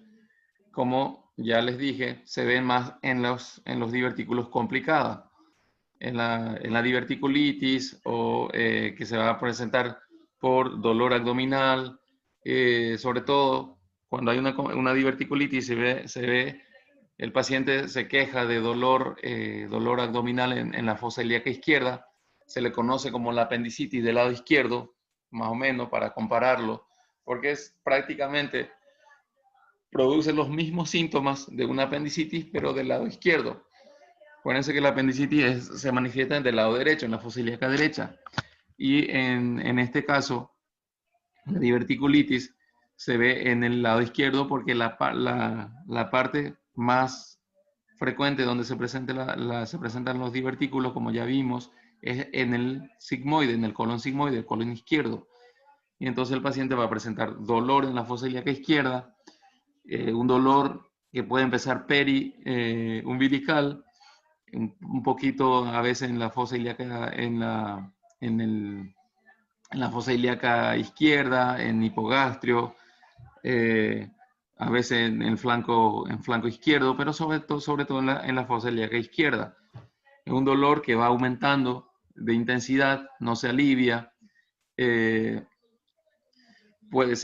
como ya les dije, se ven más en los divertículos complicados. En la diverticulitis o que se va a presentar por dolor abdominal, sobre todo cuando hay una diverticulitis se ve el paciente se queja de dolor abdominal en la fosa ilíaca izquierda, se le conoce como la apendicitis del lado izquierdo, más o menos para compararlo, porque es prácticamente produce los mismos síntomas de una apendicitis, pero del lado izquierdo. Acuérdense que la apendicitis se manifiesta del lado derecho, en la fosa ilíaca derecha. Y en este caso, la diverticulitis se ve en el lado izquierdo porque la parte más frecuente donde se presentan los divertículos, como ya vimos, es en el sigmoide, en el colon sigmoide, el colon izquierdo. Y entonces el paciente va a presentar dolor en la fosa ilíaca izquierda, un dolor que puede empezar umbilical, un poquito a veces en la fosa ilíaca, en la fosa ilíaca izquierda, en hipogastrio, a veces en el flanco izquierdo, pero sobre todo en la fosa ilíaca izquierda. Es un dolor que va aumentando de intensidad, no se alivia, se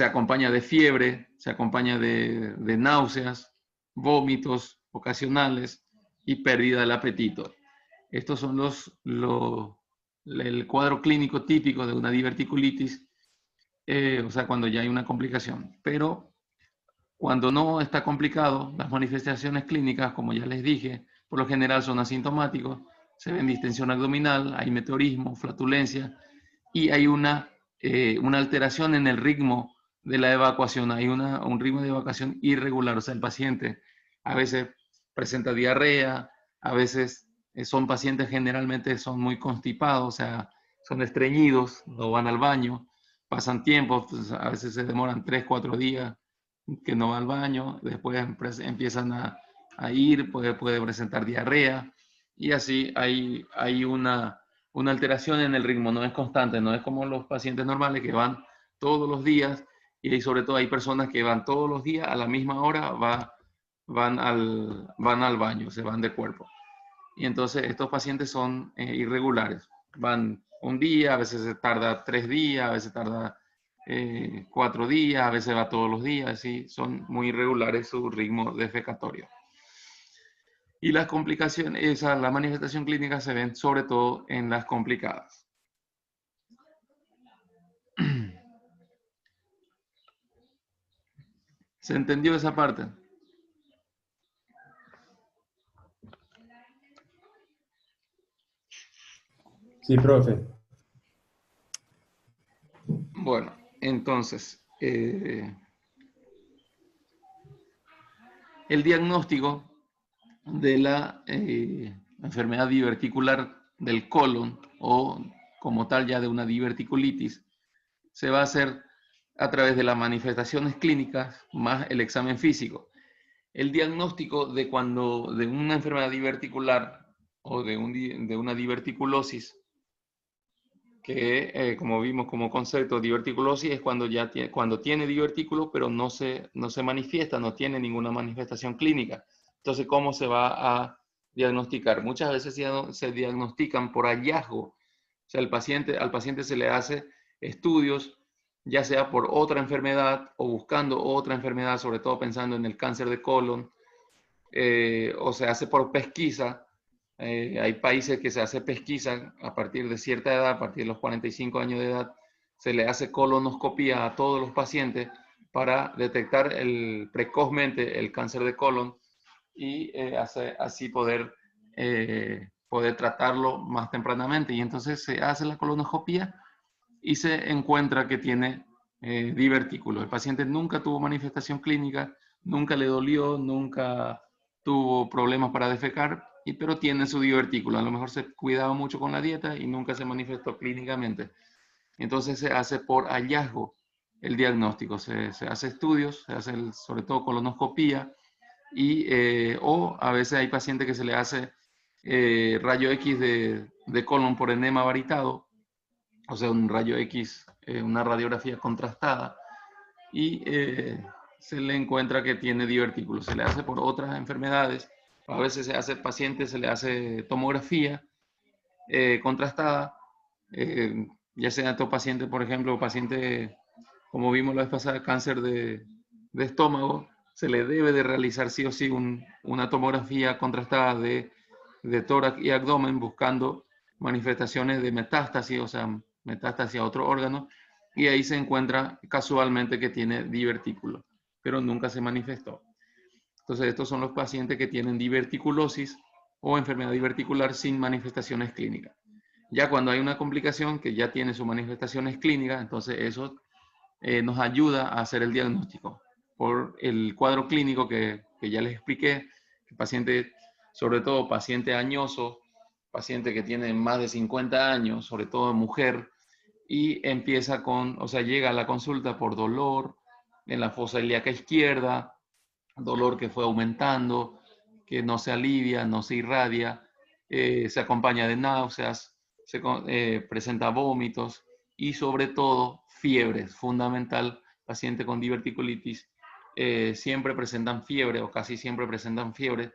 acompaña de fiebre, se acompaña de náuseas, vómitos ocasionales y pérdida del apetito. Estos son el cuadro clínico típico de una diverticulitis, o sea, cuando ya hay una complicación. Pero cuando no está complicado, las manifestaciones clínicas, como ya les dije, por lo general son asintomáticos, se ven distensión abdominal, hay meteorismo, flatulencia, y hay una alteración en el ritmo de la evacuación, hay un ritmo de evacuación irregular, o sea, el paciente a veces presenta diarrea, a veces son pacientes generalmente son muy constipados, o sea, son estreñidos, no van al baño, pasan tiempo, pues a veces se demoran 3, 4 días que no va al baño, después empiezan a ir, puede presentar diarrea, y así hay una alteración en el ritmo, no es constante, no es como los pacientes normales que van todos los días, y sobre todo hay personas que van todos los días a la misma hora, van al baño, se van de cuerpo. Y entonces estos pacientes son irregulares, van un día, a veces se tarda 3 días, a veces tarda 4 días, a veces va todos los días, así son muy irregulares su ritmo defecatorio. Y las complicaciones, la manifestación clínica se ven sobre todo en las complicadas. ¿Se entendió esa parte? Sí, profe. Bueno, entonces, el diagnóstico de la enfermedad diverticular del colon o como tal ya de una diverticulitis se va a hacer a través de las manifestaciones clínicas más el examen físico. El diagnóstico de una enfermedad diverticular o de una diverticulosis, que como vimos como concepto, diverticulosis es cuando tiene divertículo pero no se manifiesta, no tiene ninguna manifestación clínica. Entonces, ¿cómo se va a diagnosticar? Muchas veces se diagnostican por hallazgo. O sea, al paciente se le hace estudios, ya sea por otra enfermedad o buscando otra enfermedad, sobre todo pensando en el cáncer de colon, o se hace por pesquisa. Hay países que se hace pesquisa a partir de cierta edad, a partir de los 45 años de edad, se le hace colonoscopía a todos los pacientes para detectar precozmente el cáncer de colon y así poder tratarlo más tempranamente. Y entonces se hace la colonoscopía y se encuentra que tiene divertículos. El paciente nunca tuvo manifestación clínica, nunca le dolió, nunca tuvo problemas para defecar, pero tiene su divertículo. A lo mejor se cuidaba mucho con la dieta y nunca se manifestó clínicamente. Entonces se hace por hallazgo el diagnóstico. Se hace estudios, se hace sobre todo colonoscopía, o a veces hay pacientes que se le hace rayo X de colon por enema varitado, o sea, un rayo X, una radiografía contrastada, y se le encuentra que tiene divertículos. Se le hace por otras enfermedades, a veces se hace se le hace tomografía contrastada, ya sea estos pacientes, por ejemplo, paciente, como vimos la vez pasada, cáncer de estómago, se le debe de realizar sí o sí una tomografía contrastada de tórax y abdomen buscando manifestaciones de metástasis, o sea, metástasis a otro órgano, y ahí se encuentra casualmente que tiene divertículo, pero nunca se manifestó. Entonces, estos son los pacientes que tienen diverticulosis o enfermedad diverticular sin manifestaciones clínicas. Ya cuando hay una complicación que ya tiene sus manifestaciones clínicas, entonces eso nos ayuda a hacer el diagnóstico por el cuadro clínico que ya les expliqué, el paciente, sobre todo paciente añoso, paciente que tiene más de 50 años, sobre todo mujer, y empieza llega a la consulta por dolor en la fosa ilíaca izquierda, dolor que fue aumentando, que no se alivia, no se irradia, se acompaña de náuseas, presenta vómitos y sobre todo fiebre, es fundamental. Paciente con diverticulitis siempre presentan fiebre o casi siempre presentan fiebre,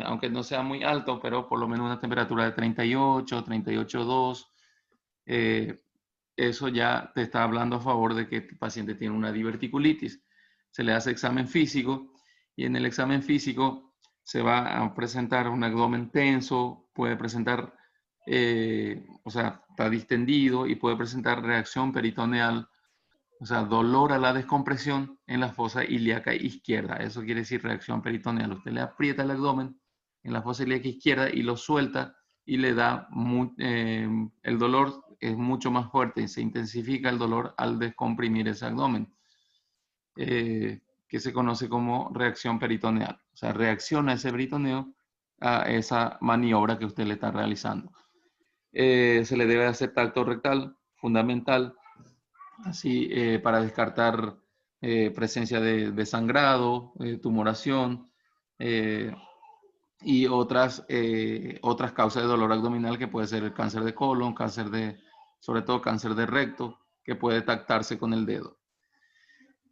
aunque no sea muy alto, pero por lo menos una temperatura de 38, 38,2. Eso ya te está hablando a favor de que el paciente tiene una diverticulitis. Se le hace examen físico y en el examen físico se va a presentar un abdomen tenso, puede presentar, está distendido y puede presentar reacción peritoneal, o sea, dolor a la descompresión en la fosa ilíaca izquierda. Eso quiere decir reacción peritoneal. Usted le aprieta el abdomen en la fosa ilíaca izquierda y lo suelta y le da, el dolor es mucho más fuerte, se intensifica el dolor al descomprimir ese abdomen, que se conoce como reacción peritoneal. O sea, reacciona ese peritoneo a esa maniobra que usted le está realizando. Se le debe hacer tacto rectal, fundamental, así para descartar presencia de sangrado, tumoración, y otras causas de dolor abdominal que puede ser el cáncer de colon, sobre todo cáncer de recto, que puede detectarse con el dedo.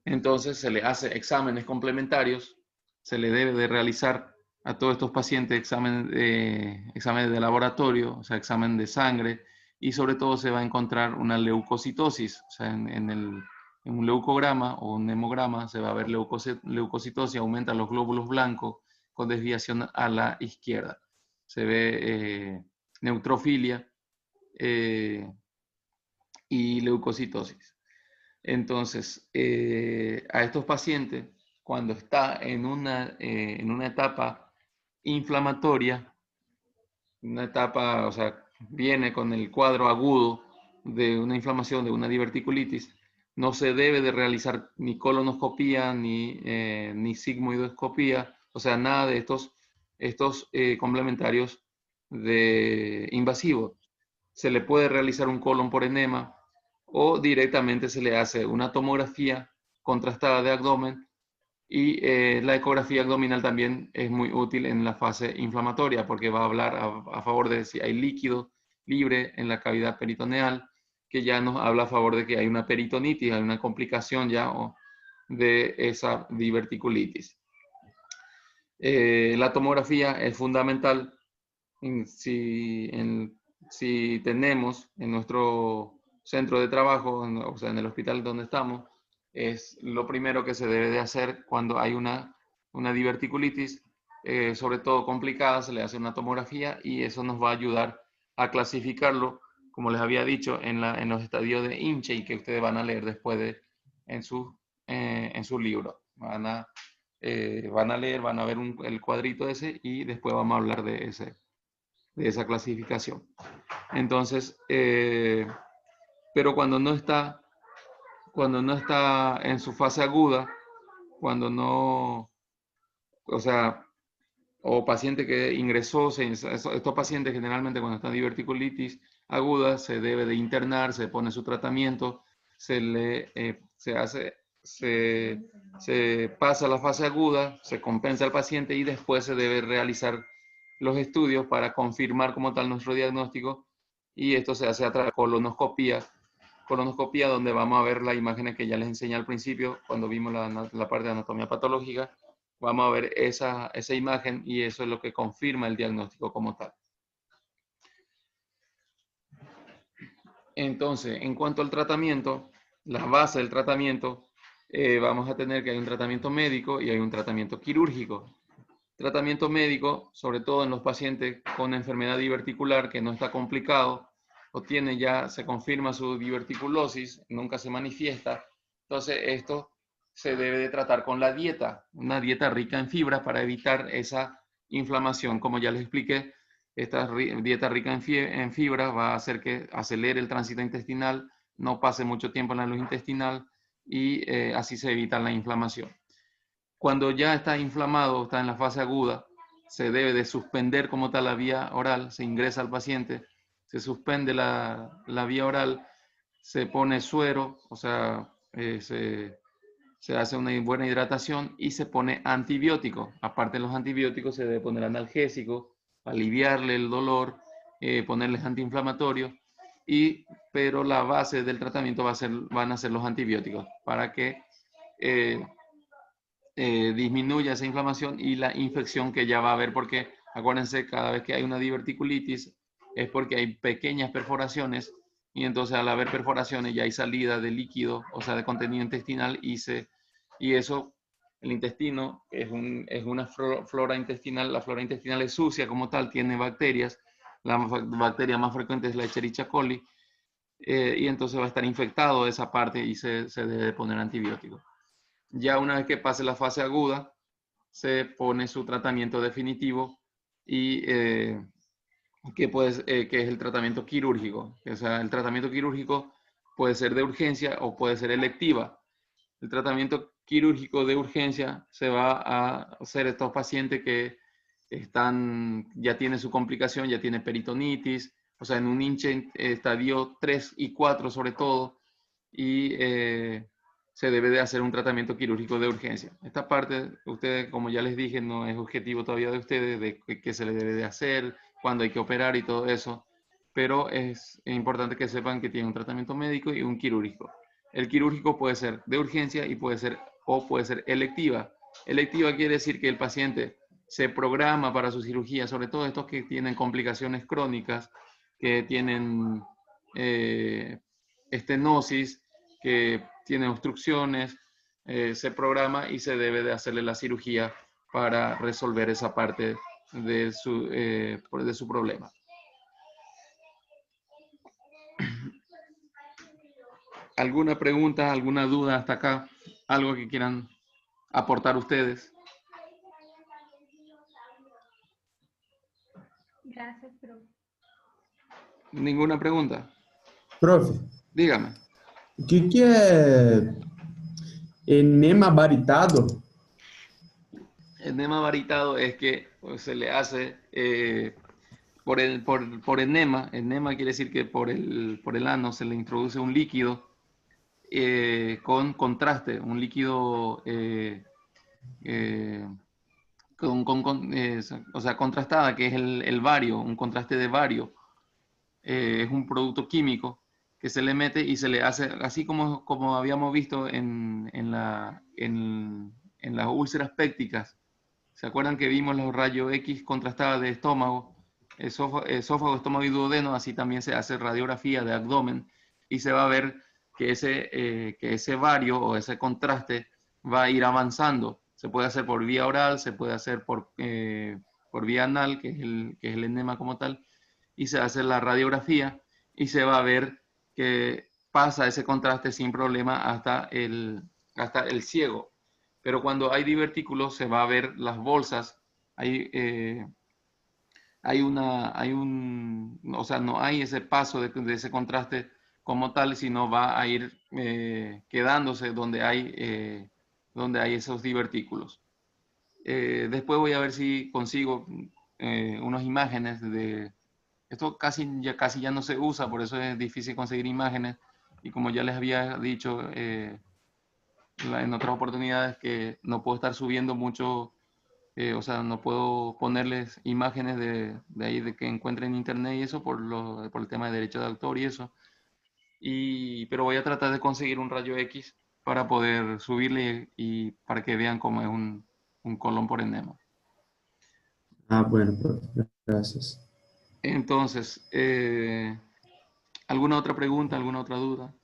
Entonces se le hace exámenes complementarios, se le debe de realizar a todos estos pacientes exámenes de laboratorio, o sea, examen de sangre, y sobre todo se va a encontrar una leucocitosis, o sea, en un leucograma o un hemograma se va a ver leucocitosis, aumentan los glóbulos blancos con desviación a la izquierda. Se ve neutrofilia y leucocitosis. Entonces, a estos pacientes, cuando está en una etapa inflamatoria, una etapa, o sea, viene con el cuadro agudo de una inflamación, de una diverticulitis, no se debe de realizar ni colonoscopía ni sigmoidoscopía, o sea, nada de estos complementarios invasivos. Se le puede realizar un colon por enema o directamente se le hace una tomografía contrastada de abdomen y la ecografía abdominal también es muy útil en la fase inflamatoria porque va a hablar a favor de si hay líquido libre en la cavidad peritoneal, que ya nos habla a favor de que hay una peritonitis, hay una complicación ya de esa diverticulitis. La tomografía es fundamental si tenemos en nuestro centro de trabajo, o sea, en el hospital donde estamos, es lo primero que se debe de hacer cuando hay una diverticulitis, sobre todo complicada, se le hace una tomografía y eso nos va a ayudar a clasificarlo como les había dicho, en los estadios de Hinchey, que ustedes van a leer después en su libro. Van a leer, van a ver el cuadrito ese y después vamos a hablar de esa clasificación. Entonces, pero cuando no está en su fase aguda, o paciente que ingresó, estos pacientes generalmente cuando están en diverticulitis aguda se debe de internar, se pone su tratamiento, se pasa a la fase aguda, se compensa al paciente y después se debe realizar los estudios para confirmar como tal nuestro diagnóstico, y esto se hace a través de colonoscopía, donde vamos a ver las imágenes que ya les enseñé al principio cuando vimos la parte de anatomía patológica. Vamos a ver esa imagen y eso es lo que confirma el diagnóstico como tal. Entonces, en cuanto al tratamiento, la base del tratamiento, vamos a tener que hay un tratamiento médico y hay un tratamiento quirúrgico. Tratamiento médico, sobre todo en los pacientes con enfermedad diverticular que no está complicado, o se confirma su diverticulosis, nunca se manifiesta. Entonces, esto se debe de tratar con la dieta, una dieta rica en fibra para evitar esa inflamación. Como ya les expliqué, esta dieta rica en fibra va a hacer que acelere el tránsito intestinal, no pase mucho tiempo en la luz intestinal y así se evita la inflamación. Cuando ya está inflamado, está en la fase aguda, se debe de suspender como tal la vía oral, se ingresa al paciente, se suspende la vía oral, se pone suero, o sea, se hace una buena hidratación y se pone antibiótico. Aparte de los antibióticos, se debe poner analgésico, aliviarle el dolor, ponerles antiinflamatorios, pero la base del tratamiento van a ser los antibióticos para que disminuya esa inflamación y la infección que ya va a haber, porque acuérdense, cada vez que hay una diverticulitis es porque hay pequeñas perforaciones y entonces al haber perforaciones ya hay salida de líquido, o sea, de contenido intestinal y eso, el intestino es una flora intestinal, la flora intestinal es sucia como tal, tiene bacterias, la bacteria más frecuente es la Escherichia coli y entonces va a estar infectado esa parte y se debe poner antibiótico. Ya una vez que pase la fase aguda, se pone su tratamiento definitivo y que es el tratamiento quirúrgico. O sea, el tratamiento quirúrgico puede ser de urgencia o puede ser electiva. El tratamiento quirúrgico de urgencia se va a hacer estos pacientes que ya tienen su complicación, ya tiene peritonitis, o sea, en un hinche estadio 3 y 4 sobre todo, y se debe de hacer un tratamiento quirúrgico de urgencia. Esta parte, ustedes, como ya les dije, no es objetivo todavía de ustedes, de qué se le debe de hacer, cuándo hay que operar y todo eso, pero es importante que sepan que tiene un tratamiento médico y un quirúrgico. El quirúrgico puede ser de urgencia y puede ser electiva. Electiva quiere decir que el paciente se programa para su cirugía, sobre todo estos que tienen complicaciones crónicas, que tienen estenosis, que tienen obstrucciones, se programa y se debe de hacerle la cirugía para resolver esa parte de su problema. ¿Alguna pregunta, alguna duda hasta acá? ¿Algo que quieran aportar ustedes? Gracias, profe. ¿Ninguna pregunta? Profe, Dígame. o que é enema baritado? Enema baritado es que se le hace por enema. Enema quiere decir que por el ano se le introduce un líquido con contraste, un líquido o sea, contrastada, que es el bario, un contraste de bario. Es un producto químico que se le mete y se le hace, así como habíamos visto en las úlceras pépticas. ¿Se acuerdan que vimos los rayos X contrastados de estómago, esófago, estómago y duodeno? Así también se hace radiografía de abdomen y se va a ver que ese bario o ese contraste va a ir avanzando. Se puede hacer por vía oral, se puede hacer por vía anal, que es el enema como tal, y se hace la radiografía y se va a ver que pasa ese contraste sin problema hasta el ciego. Pero cuando hay divertículos se va a ver las bolsas, o sea, no hay ese paso de ese contraste como tal, sino va a ir quedándose donde hay esos divertículos. Después voy a ver si consigo unas imágenes de... Esto casi ya no se usa, por eso es difícil conseguir imágenes. Y como ya les había dicho en otras oportunidades, que no puedo estar subiendo mucho, o sea, no puedo ponerles imágenes de ahí de que encuentren en internet y eso por el tema de derecho de autor y eso. Pero voy a tratar de conseguir un rayo X para poder subirle y para que vean cómo es un colón por enema. Ah, bueno, profe. Gracias. Entonces, ¿alguna otra pregunta, alguna otra duda?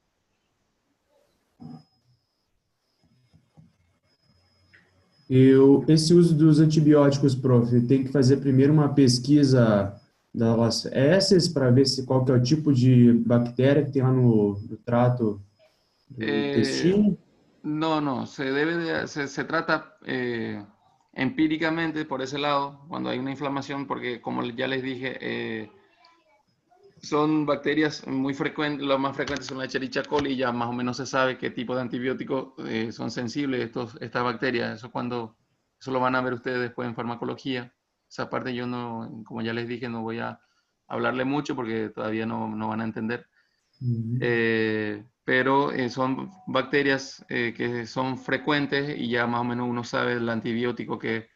Esse uso dos antibióticos, prof, tem que fazer primeiro uma pesquisa das fezes para ver qual que é o tipo de bactéria que tem lá no trato do intestino? No, se trata empíricamente por ese lado, cuando hay una inflamación, porque como ya les dije, son bacterias muy frecuentes, las más frecuentes son la Escherichia coli, y ya más o menos se sabe qué tipo de antibióticos son sensibles estas bacterias. Eso lo van a ver ustedes después en farmacología. Esa parte yo no, como ya les dije, no voy a hablarle mucho porque todavía no van a entender. Pero son bacterias que son frecuentes y ya más o menos uno sabe el antibiótico que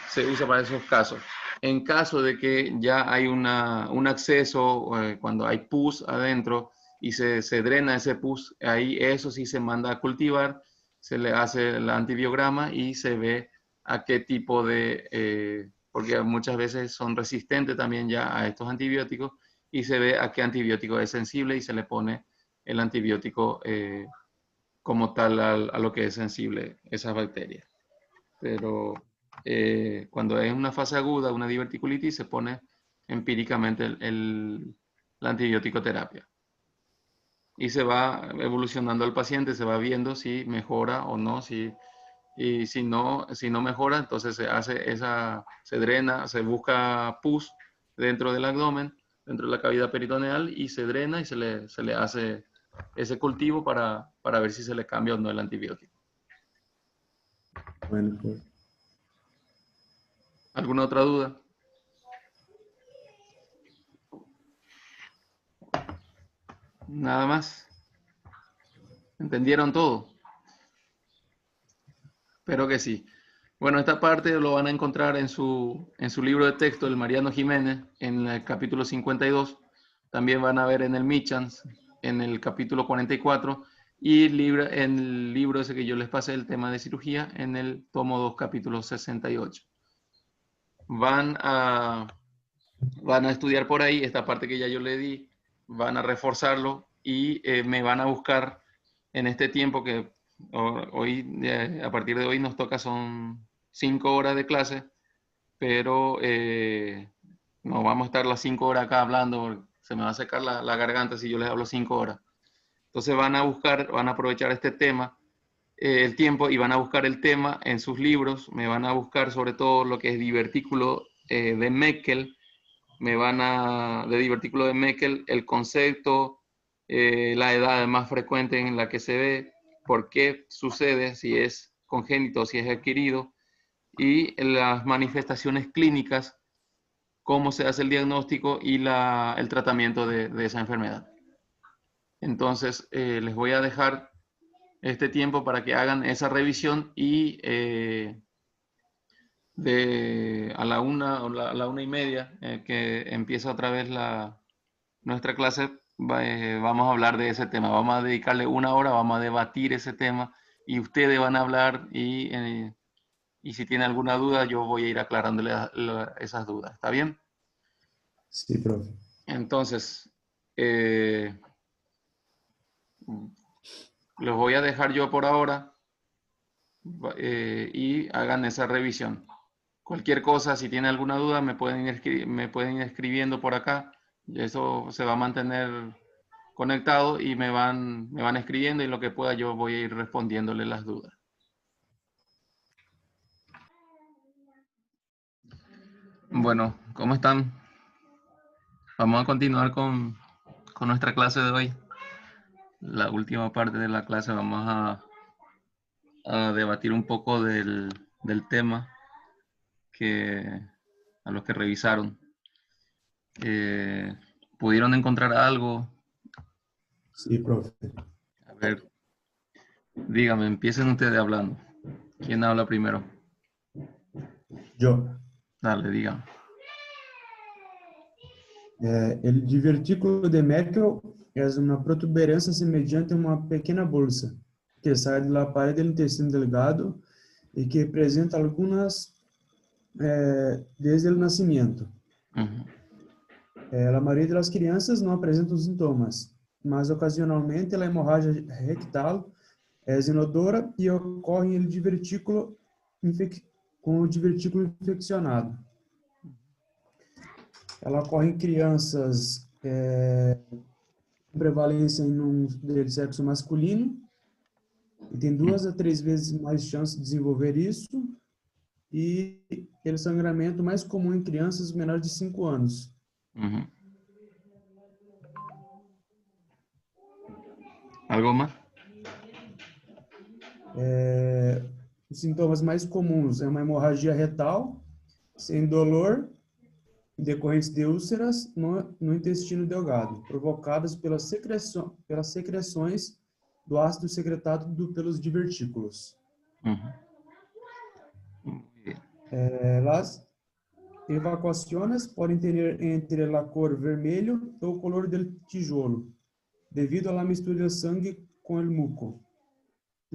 se usa para esos casos. En caso de que ya hay un acceso, cuando hay pus adentro y se drena ese pus, ahí eso sí se manda a cultivar, se le hace el antibiograma y se ve a qué tipo porque muchas veces son resistentes también ya a estos antibióticos, y se ve a qué antibiótico es sensible y se le pone el antibiótico como tal a lo que es sensible esas bacterias. Pero cuando es una fase aguda, una diverticulitis, se pone empíricamente la antibiótico terapia. Y se va evolucionando al paciente, se va viendo si mejora o no, y si no mejora, entonces se drena, se busca pus dentro del abdomen, dentro de la cavidad peritoneal, y se drena y se le hace ese cultivo para ver si se le cambia o no el antibiótico. Bueno, profe. ¿Alguna otra duda? Nada más. ¿Entendieron todo? Espero que sí. Bueno, esta parte lo van a encontrar en su libro de texto, el Mariano Jiménez, en el capítulo 52. También van a ver en el Michans, en el capítulo 44. Y en el libro ese que yo les pasé, el tema de cirugía, en el tomo 2, capítulo 68. Van a estudiar por ahí esta parte que ya yo le di, van a reforzarlo y me van a buscar en este tiempo que hoy, a partir de hoy nos toca, son 5 horas de clase, pero no vamos a estar las 5 horas acá hablando, porque se me va a secar la garganta si yo les hablo 5 horas. Entonces van a aprovechar este tema, el tiempo, y van a buscar el tema en sus libros. Me van a buscar sobre todo lo que es divertículo de Meckel, de divertículo de Meckel, el concepto, la edad más frecuente en la que se ve, por qué sucede, si es congénito, si es adquirido, y las manifestaciones clínicas, cómo se hace el diagnóstico y el tratamiento de esa enfermedad. Entonces, les voy a dejar este tiempo para que hagan esa revisión, y a la 1:30, que empieza otra vez nuestra clase, vamos a hablar de ese tema. Vamos a dedicarle 1 hora, vamos a debatir ese tema y ustedes van a hablar, y si tienen alguna duda yo voy a ir aclarándole esas dudas. ¿Está bien? Sí, profe. Entonces, los voy a dejar yo por ahora, y hagan esa revisión. Cualquier cosa, si tienen alguna duda, me pueden ir escribiendo por acá Y eso se va a mantener conectado y me van escribiendo y lo que pueda yo voy a ir respondiéndole las dudas. Bueno, ¿cómo están? Vamos a continuar con nuestra clase de hoy. La última parte de la clase vamos a debatir un poco del tema a los que revisaron. ¿Pudieron encontrar algo? Sí, profe. A ver, dígame, empiecen ustedes hablando. ¿Quién habla primero? Yo. Dale, dígame. El divertículo de Merkel é uma protuberância semelhante a uma pequena bolsa que sai da parede do intestino delgado e que apresenta algumas desde o nascimento. A maioria das crianças não apresentam sintomas, mas ocasionalmente a hemorragia rectal é inodora e ocorre no divertículo com o divertículo infeccionado. Ela ocorre em crianças com prevalência de sexo masculino e tem 2 a 3 vezes mais chance de desenvolver isso, e o sangramento mais comum em crianças menores de 5 anos. ¿Algo más? Os sintomas mais comuns é uma hemorragia retal, sem dolor, decorrentes de úlceras no intestino delgado, provocadas pelas secreções do ácido secretado pelos divertículos. As evacuações podem ter entre a cor vermelho ou color del tijolo, devido à mistura de sangue com o muco.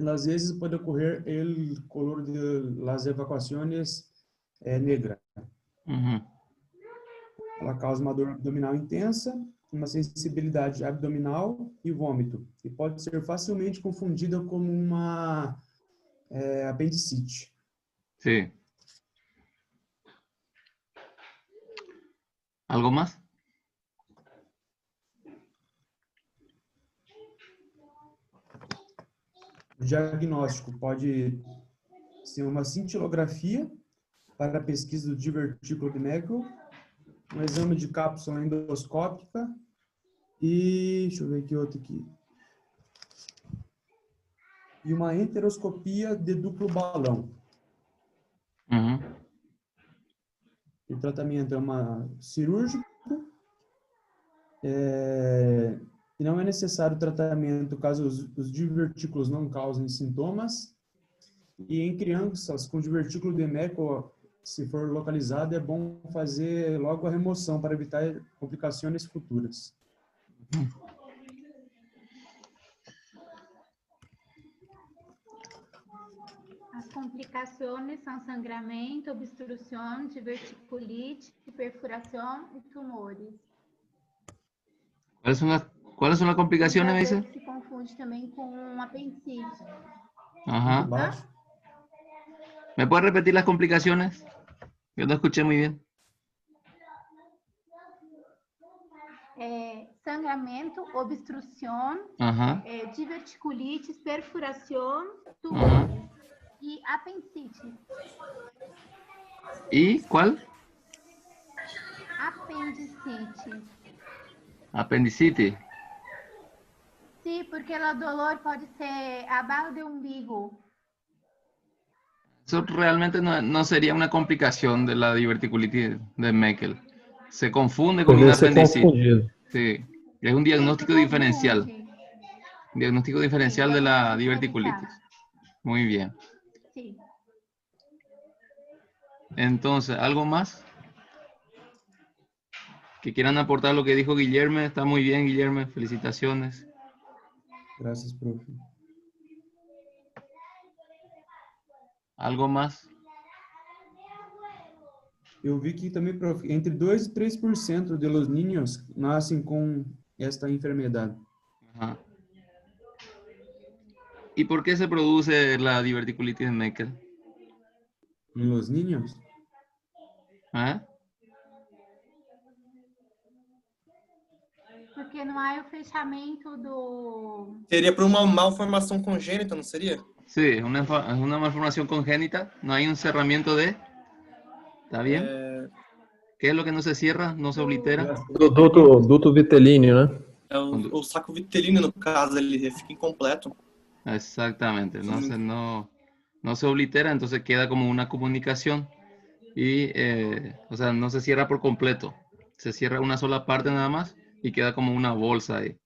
Às vezes pode ocorrer o color das evacuações negra. Ela causa uma dor abdominal intensa, uma sensibilidade abdominal e vômito, e pode ser facilmente confundida como uma apendicite. Sí. ¿Algo más? O diagnóstico pode ser uma cintilografia para a pesquisa do divertículo de Merkel, um exame de cápsula endoscópica e, deixa eu ver que outro aqui, e uma enteroscopia de duplo balão. O tratamento é cirúrgico, e não é necessário tratamento caso os divertículos não causem sintomas. E em crianças com divertículo de Merkel, se for localizado, é bom fazer logo a remoção para evitar complicações futuras. As complicações são sangramento, obstrução, diverticulite, perfuração e tumores. ¿Cuáles son las complicaciones, me dice? Se confunde também com apendicite. Ajá. ¿Me puede repetir las complicaciones? Yo no escuché muy bien. Sangramento, obstrução, diverticulite, perfuração, tumores e apendicite. ¿Y cuál? Apendicite. Apendicite. Sim, porque o dolor pode ser abaixo do umbigo. Eso realmente no sería una complicación de la diverticulitis de Meckel. Se confunde con una apendicitis. Sí, es un diagnóstico diferencial. Diagnóstico diferencial de la diverticulitis. Muy bien. Sí. Entonces, ¿algo más? Que quieran aportar lo que dijo Guillermo. Está muy bien, Guillermo. Felicitaciones. Gracias, profe. ¿Algo más? Eu vi que também, prof, entre 2 e 3% de los niños nascem com esta enfermedade. Ajá. ¿Y por qué se produce la diverticulitis de Meckel? ¿En los niños? ¿Ah? Porque não há o fechamento do... Seria por uma malformação congênita, não seria? Sí, es una malformación congénita, no hay un cerramiento de... ¿Está bien? ¿Qué es lo que no se cierra, no se oblitera? Duto vitelíneo, né? É o saco vitelino, no caso, ele fica incompleto. Exactamente, no se oblitera, entonces queda como una comunicación y, o sea, no se cierra por completo, se cierra una sola parte nada más y queda como una bolsa ahí.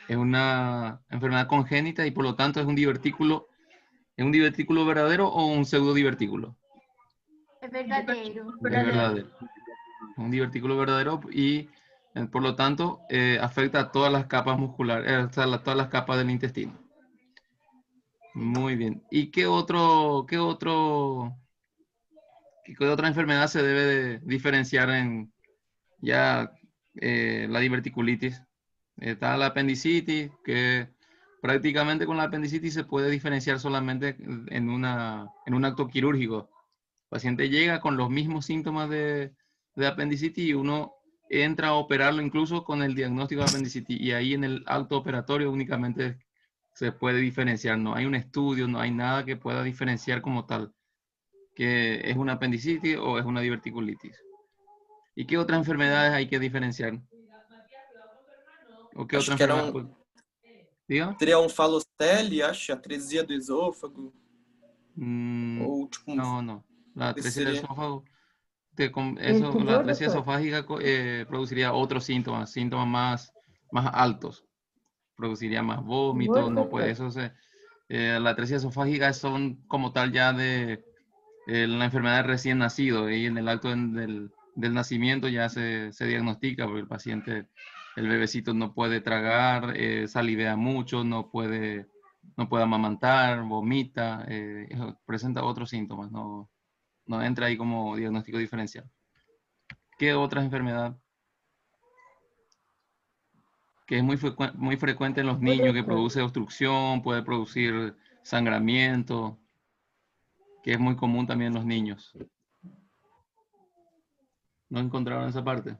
Es una enfermedad congénita y por lo tanto es un divertículo verdadero o un pseudodivertículo. É verdadeiro. Es verdadero. Un divertículo verdadero y por lo tanto afecta a todas las capas musculares, todas las capas del intestino. Muy bien. ¿Y qué otra enfermedad se debe de diferenciar en ya la diverticulitis? Está la apendicitis, que prácticamente con la apendicitis se puede diferenciar solamente en un acto quirúrgico. El paciente llega con los mismos síntomas de apendicitis y uno entra a operarlo incluso con el diagnóstico de apendicitis y ahí en el acto operatorio únicamente se puede diferenciar. No hay un estudio, no hay nada que pueda diferenciar como tal que es una apendicitis o es una diverticulitis. ¿Y qué otras enfermedades hay que diferenciar? ¿O qué otra enfermedad? Diga. Triunfalocele, acho, atresia do esôfago. Ou, tipo, No. La atresia del esófago, El la tumor, atresia doctor. esofágica produciría otros síntomas más altos. Produciría más vómito, Tumor, no puede, doctor. la atresia esofágica son como tal ya de la enfermedad de recién nacido y en el acto del nacimiento ya se diagnostica porque el paciente, el bebecito no puede tragar, salivea mucho, no puede amamantar, vomita, presenta otros síntomas, no entra ahí como diagnóstico diferencial. ¿Qué otra enfermedad? Que es muy frecuente en los niños, que produce obstrucción, puede producir sangramiento, que es muy común también en los niños. ¿No encontraron esa parte?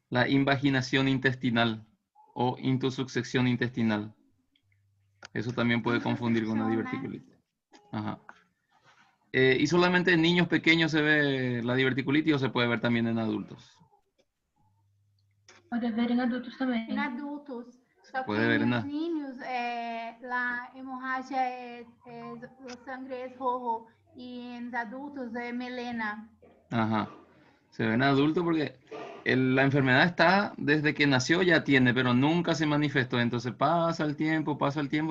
La invaginación intestinal o intusucción intestinal. Eso también puede confundir con una diverticulitis. Ajá. ¿Y solamente en niños pequeños se ve la diverticulitis o se puede ver también en adultos? Pode ver em adultos também. Em adultos. Só que Puede ver en nos niños, la hemorragia o sangre es rojo y en los adultos es melena. Ajá. Se ve en adultos porque la enfermedad está desde que nació ya tiene, pero nunca se manifestó. Entonces pasa el tiempo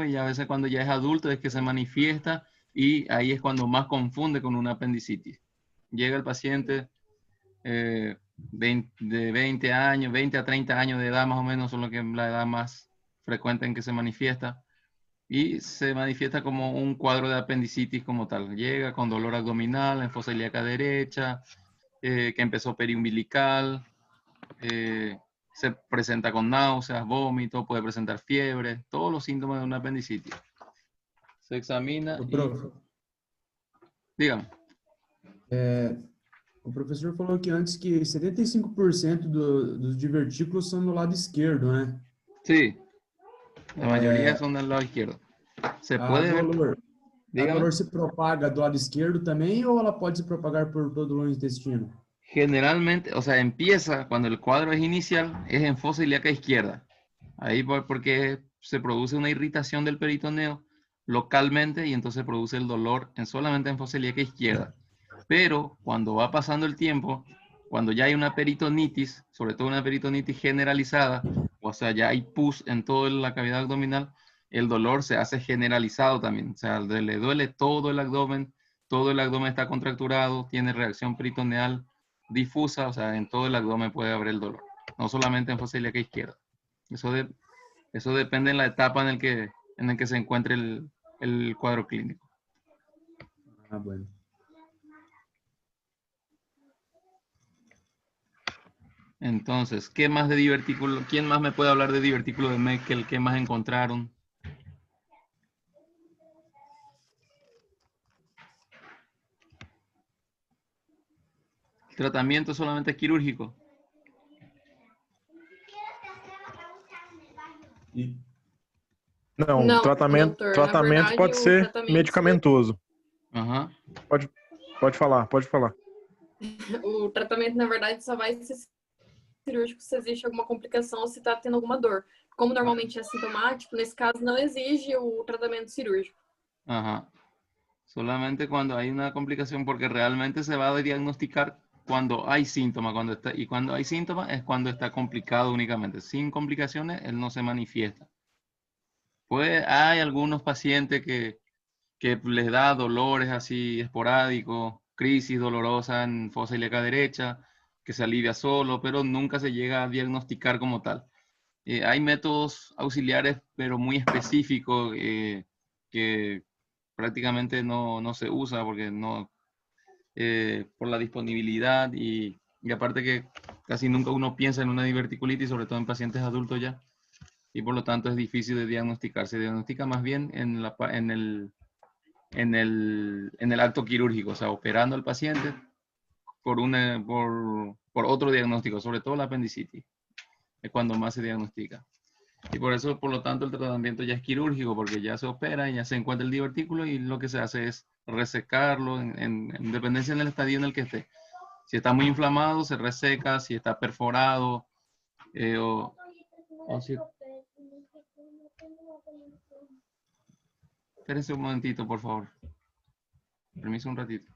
y a veces cuando ya es adulto es que se manifiesta y ahí es cuando más confunde con una apendicitis. Llega el paciente de 20 años, 20 a 30 años de edad más o menos, son lo que es la edad más frecuente en que se manifiesta. Y se manifiesta como un cuadro de apendicitis como tal. Llega con dolor abdominal en fosa ilíaca derecha, que empezó periumbilical, se presenta con náuseas, vómito, puede presentar fiebre, todos los síntomas de una apendicitis. Se examina Prof, Dígame. O professor falou que antes que 75% dos divertículos são do lado esquerdo, né? Sí, la mayoría son del lado izquierdo. Se puede ver... A dolor se propaga do lado esquerdo também ou ela pode se propagar por todo o intestino? Generalmente, o sea, empieza cuando el cuadro es inicial, es en fosa ilíaca izquierda. Ahí porque se produce una irritación del peritoneo localmente y entonces produce el dolor solamente en fosa ilíaca izquierda. Pero cuando va pasando el tiempo, cuando ya hay una peritonitis, sobre todo una peritonitis generalizada, o sea, ya hay pus en toda la cavidad abdominal, el dolor se hace generalizado también. O sea, le duele todo el abdomen está contracturado, tiene reacción peritoneal difusa, o sea, en todo el abdomen puede haber el dolor, no solamente en fosa ilíaca izquierda. Eso depende en la etapa en el que se encuentre el cuadro clínico. Ah, bueno. Entonces, ¿qué más de divertículo? ¿Quién más me puede hablar de divertículo de Meckel? ¿Qué más encontraron? El tratamiento solamente quirúrgico. Não, Não, tratamento, doutor. Na tratamento verdade, pode o ser tratamento medicamentoso. Ajá. Pode falar, pode falar. O tratamento, na verdade, só vai ser cirúrgico se existe alguma complicação ou se está tendo alguma dor. Como normalmente é sintomático, nesse caso não exige o tratamento cirúrgico. Ajá. Solamente cuando hay una complicación, porque realmente se va a diagnosticar cuando hay síntomas, y cuando hay síntomas es cuando está complicado únicamente. Sin complicaciones, él no se manifiesta. Pues hay algunos pacientes que les da dolores así esporádicos, crisis dolorosa en fosa ilíaca derecha, que se alivia solo, pero nunca se llega a diagnosticar como tal. Hay métodos auxiliares, pero muy específicos que prácticamente no se usa porque por la disponibilidad y aparte que casi nunca uno piensa en una diverticulitis, sobre todo en pacientes adultos ya, y por lo tanto es difícil de diagnosticar. Se diagnostica más bien en el acto quirúrgico, o sea, operando al paciente por otro diagnóstico, sobre todo la apendicitis, es cuando más se diagnostica. Y por eso, por lo tanto, el tratamiento ya es quirúrgico, porque ya se opera y ya se encuentra el divertículo y lo que se hace es resecarlo en dependencia del estadio en el que esté. Si está muy inflamado, se reseca, si está perforado, o si... Espérense un momentito, por favor. Permiso un ratito.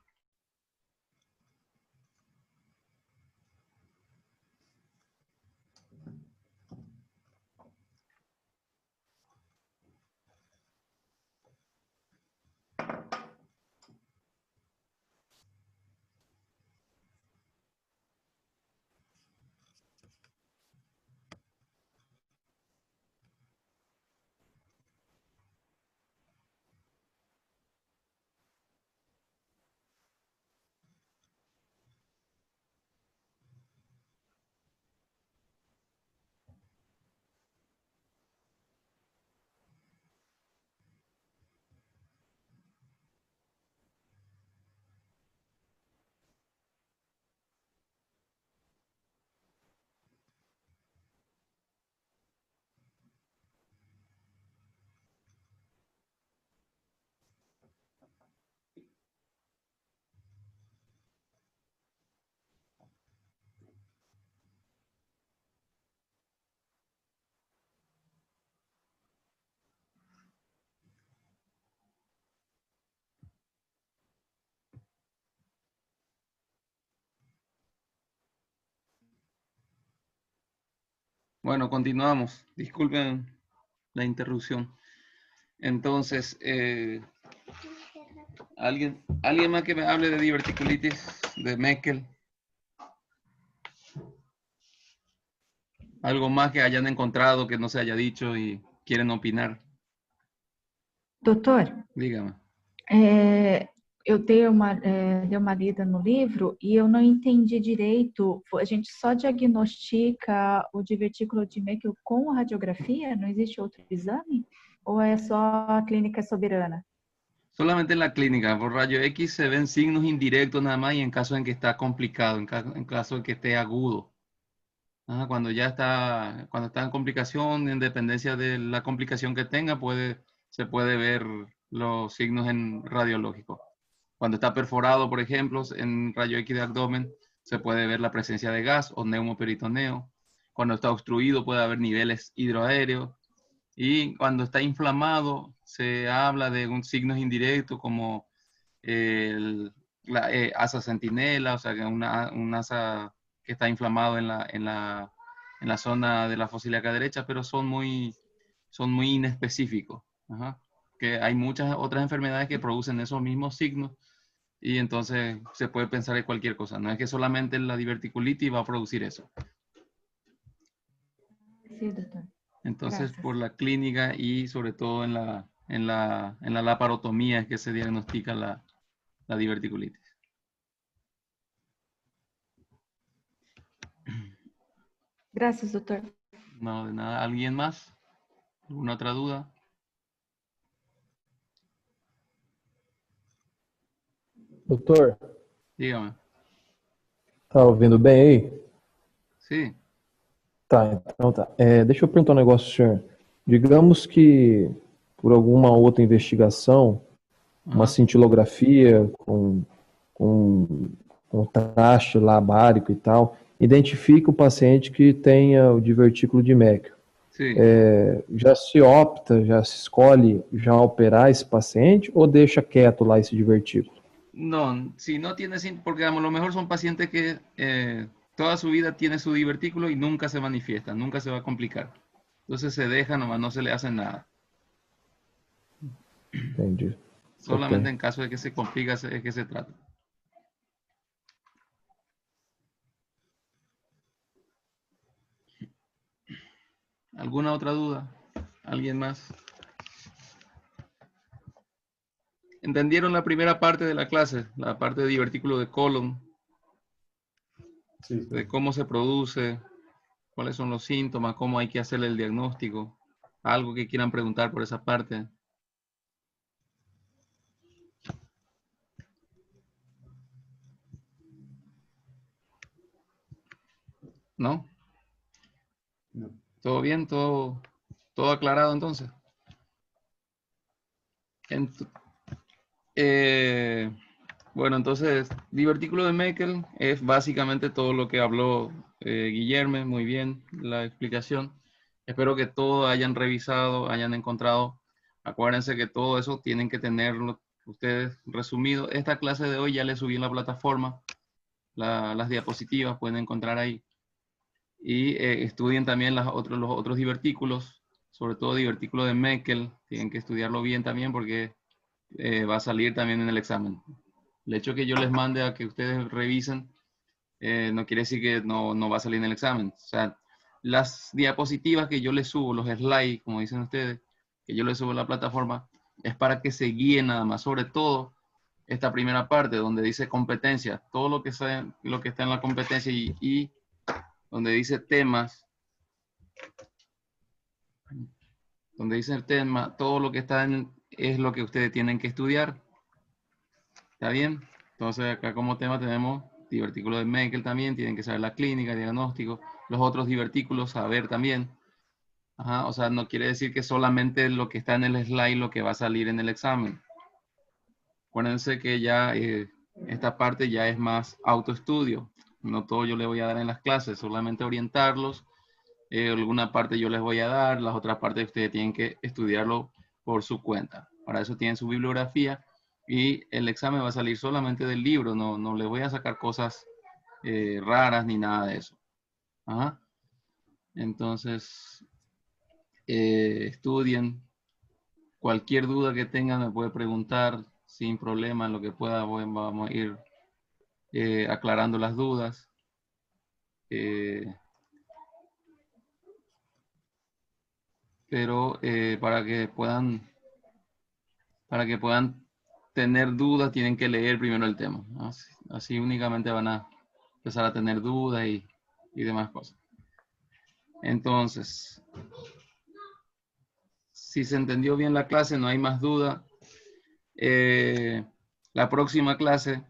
Bueno, continuamos. Disculpen la interrupción. Entonces, ¿alguien más que me hable de diverticulitis, de Meckel? ¿Algo más que hayan encontrado que no se haya dicho y quieren opinar? Doutor, Dígame. eu dei uma lida no livro e eu não entendi direito. A gente só diagnostica o divertículo de Meckel com radiografia? Não existe outro exame? Ou é só a clínica soberana? Solamente en la clínica, por rayo X se ven signos indirectos nada más y en caso en que está complicado, en caso en que esté agudo. Cuando está en complicación, en dependencia de la complicación que tenga, se puede ver los signos en radiológico. Cuando está perforado, por ejemplo, en rayo X de abdomen, se puede ver la presencia de gas o neumoperitoneo. Cuando está obstruido puede haber niveles hidroaéreos. Y cuando está inflamado, se habla de signos indirectos como la asa centinela, o sea, que un asa que está inflamado en la zona de la fosa ilíaca derecha, pero son muy inespecíficos. Que hay muchas otras enfermedades que producen esos mismos signos y entonces se puede pensar en cualquier cosa. No es que solamente la diverticulitis va a producir eso. Sí, doctor. Entonces, Gracias. por la clínica y sobre todo en la laparotomía es que se diagnostica la diverticulitis. Gracias, doutor. No, de nada. ¿Alguien más? ¿Alguna otra duda? Doutor, Dígame. tá ouvindo bem aí? Sí. Tá, então tá. Deixa eu perguntar um negócio, senhor. digamos que por alguma outra investigação, uma cintilografia com contraste lá bárico e tal, identifica o paciente que tenha o divertículo de Meckel. Sí. Já se opta, já se escolhe já operar esse paciente ou deixa quieto lá esse divertículo? No, si no tiene, porque a lo mejor son pacientes que toda su vida tiene su divertículo y nunca se manifiesta, nunca se va a complicar. Entonces se deja nomás, no se le hace nada. Entendi. Solamente Ok. en caso de que se complica es que se trata. ¿Alguna otra duda? ¿Alguien más? ¿Entendieron la primera parte de la clase? La parte de divertículo de colon. Sí. De cómo se produce, cuáles son los síntomas, cómo hay que hacerle el diagnóstico. Algo que quieran preguntar por esa parte. ¿No? No. ¿Todo bien? ¿Todo aclarado entonces? Bueno, entonces, divertículo de Meckel es básicamente todo lo que habló Guillermo, muy bien la explicación. Espero que todo hayan revisado, hayan encontrado. Acuérdense que todo eso tienen que tenerlo ustedes resumido. Esta clase de hoy ya le subí en la plataforma las diapositivas, pueden encontrar ahí. Y estudien también los otros divertículos, sobre todo divertículo de Meckel. Tienen que estudiarlo bien también porque va a salir también en el examen. El hecho que yo les mande a que ustedes revisen no quiere decir que no va a salir en el examen. O sea, las diapositivas que yo les subo, los slides, como dicen ustedes, que yo les subo a la plataforma, es para que se guíen nada más. Sobre todo esta primera parte donde dice competencia, todo lo que está en la competencia y donde dice temas, donde dice el tema, todo lo que está es lo que ustedes tienen que estudiar. ¿Está bien? Entonces acá como tema tenemos divertículo de Meckel también, tienen que saber la clínica, el diagnóstico, los otros divertículos, saber también. Ajá, o sea, no quiere decir que solamente lo que está en el slide lo que va a salir en el examen. Acuérdense que ya esta parte ya es más autoestudio. No todo yo les voy a dar en las clases, solamente orientarlos. Alguna parte yo les voy a dar, las otras partes ustedes tienen que estudiarlo por su cuenta. Para eso tienen su bibliografía. Y el examen va a salir solamente del libro, no les voy a sacar cosas raras ni nada de eso. Ajá. Entonces, estudien. Cualquier duda que tengan me puede preguntar sin problema, en lo que pueda vamos a ir aclarando las dudas. Pero para que puedan tener dudas, tienen que leer primero el tema. Así únicamente van a empezar a tener dudas y demás cosas. Entonces, si se entendió bien la clase, no hay más duda. La próxima clase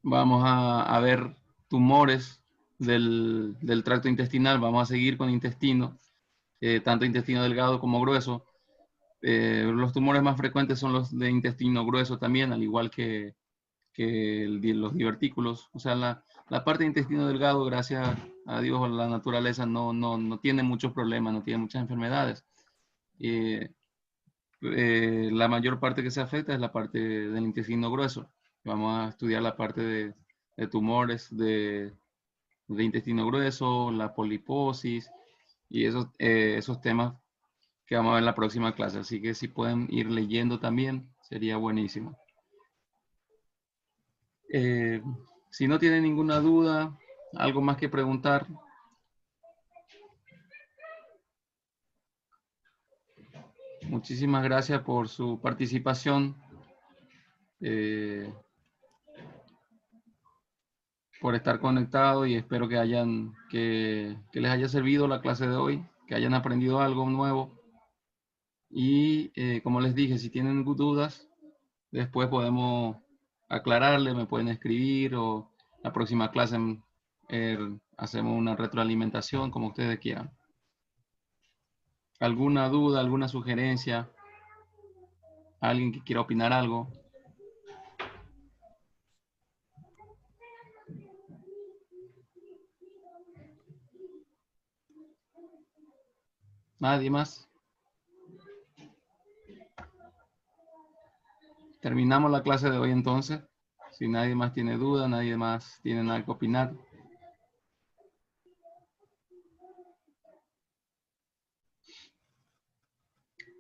vamos a ver tumores del tracto intestinal. Vamos a seguir con intestino, tanto intestino delgado como grueso. Los tumores más frecuentes son los de intestino grueso también, al igual que los divertículos. O sea, la parte de intestino delgado, gracias a Dios, a la naturaleza, no tiene muchos problemas, no tiene muchas enfermedades. La mayor parte que se afecta es la parte del intestino grueso. Vamos a estudiar la parte de tumores de intestino grueso, la poliposis y esos temas que vamos a ver en la próxima clase. Así que si pueden ir leyendo también, sería buenísimo. Si no tienen ninguna duda, algo más que preguntar. Muchísimas gracias por su participación. Por estar conectado y espero que les haya servido la clase de hoy, que hayan aprendido algo nuevo. Y como les dije, si tienen dudas, después podemos aclararle, me pueden escribir o la próxima clase hacemos una retroalimentación como ustedes quieran. ¿Alguna duda, alguna sugerencia? ¿Alguien que quiera opinar algo? ¿Nadie más? Terminamos la clase de hoy entonces. Si nadie más tiene duda, nadie más tiene nada que opinar.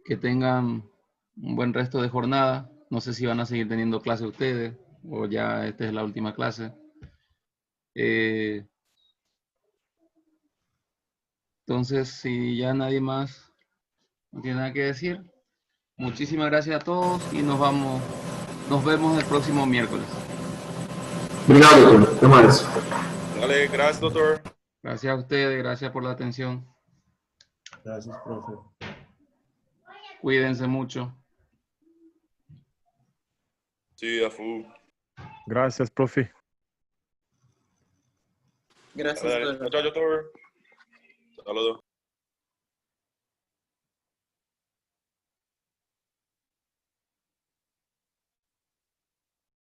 Que tengan un buen resto de jornada. No sé si van a seguir teniendo clase ustedes o ya esta es la última clase. Entonces, si ya nadie más no tiene nada que decir, muchísimas gracias a todos y nos vemos el próximo miércoles. Obrigado, doutor. Até mais. Vale, gracias, doctor. Gracias a ustedes, gracias por la atención. Gracias, profe. Cuídense mucho. Sí, a full. Gracias, profe. Gracias, Chao, doctor. Saludos.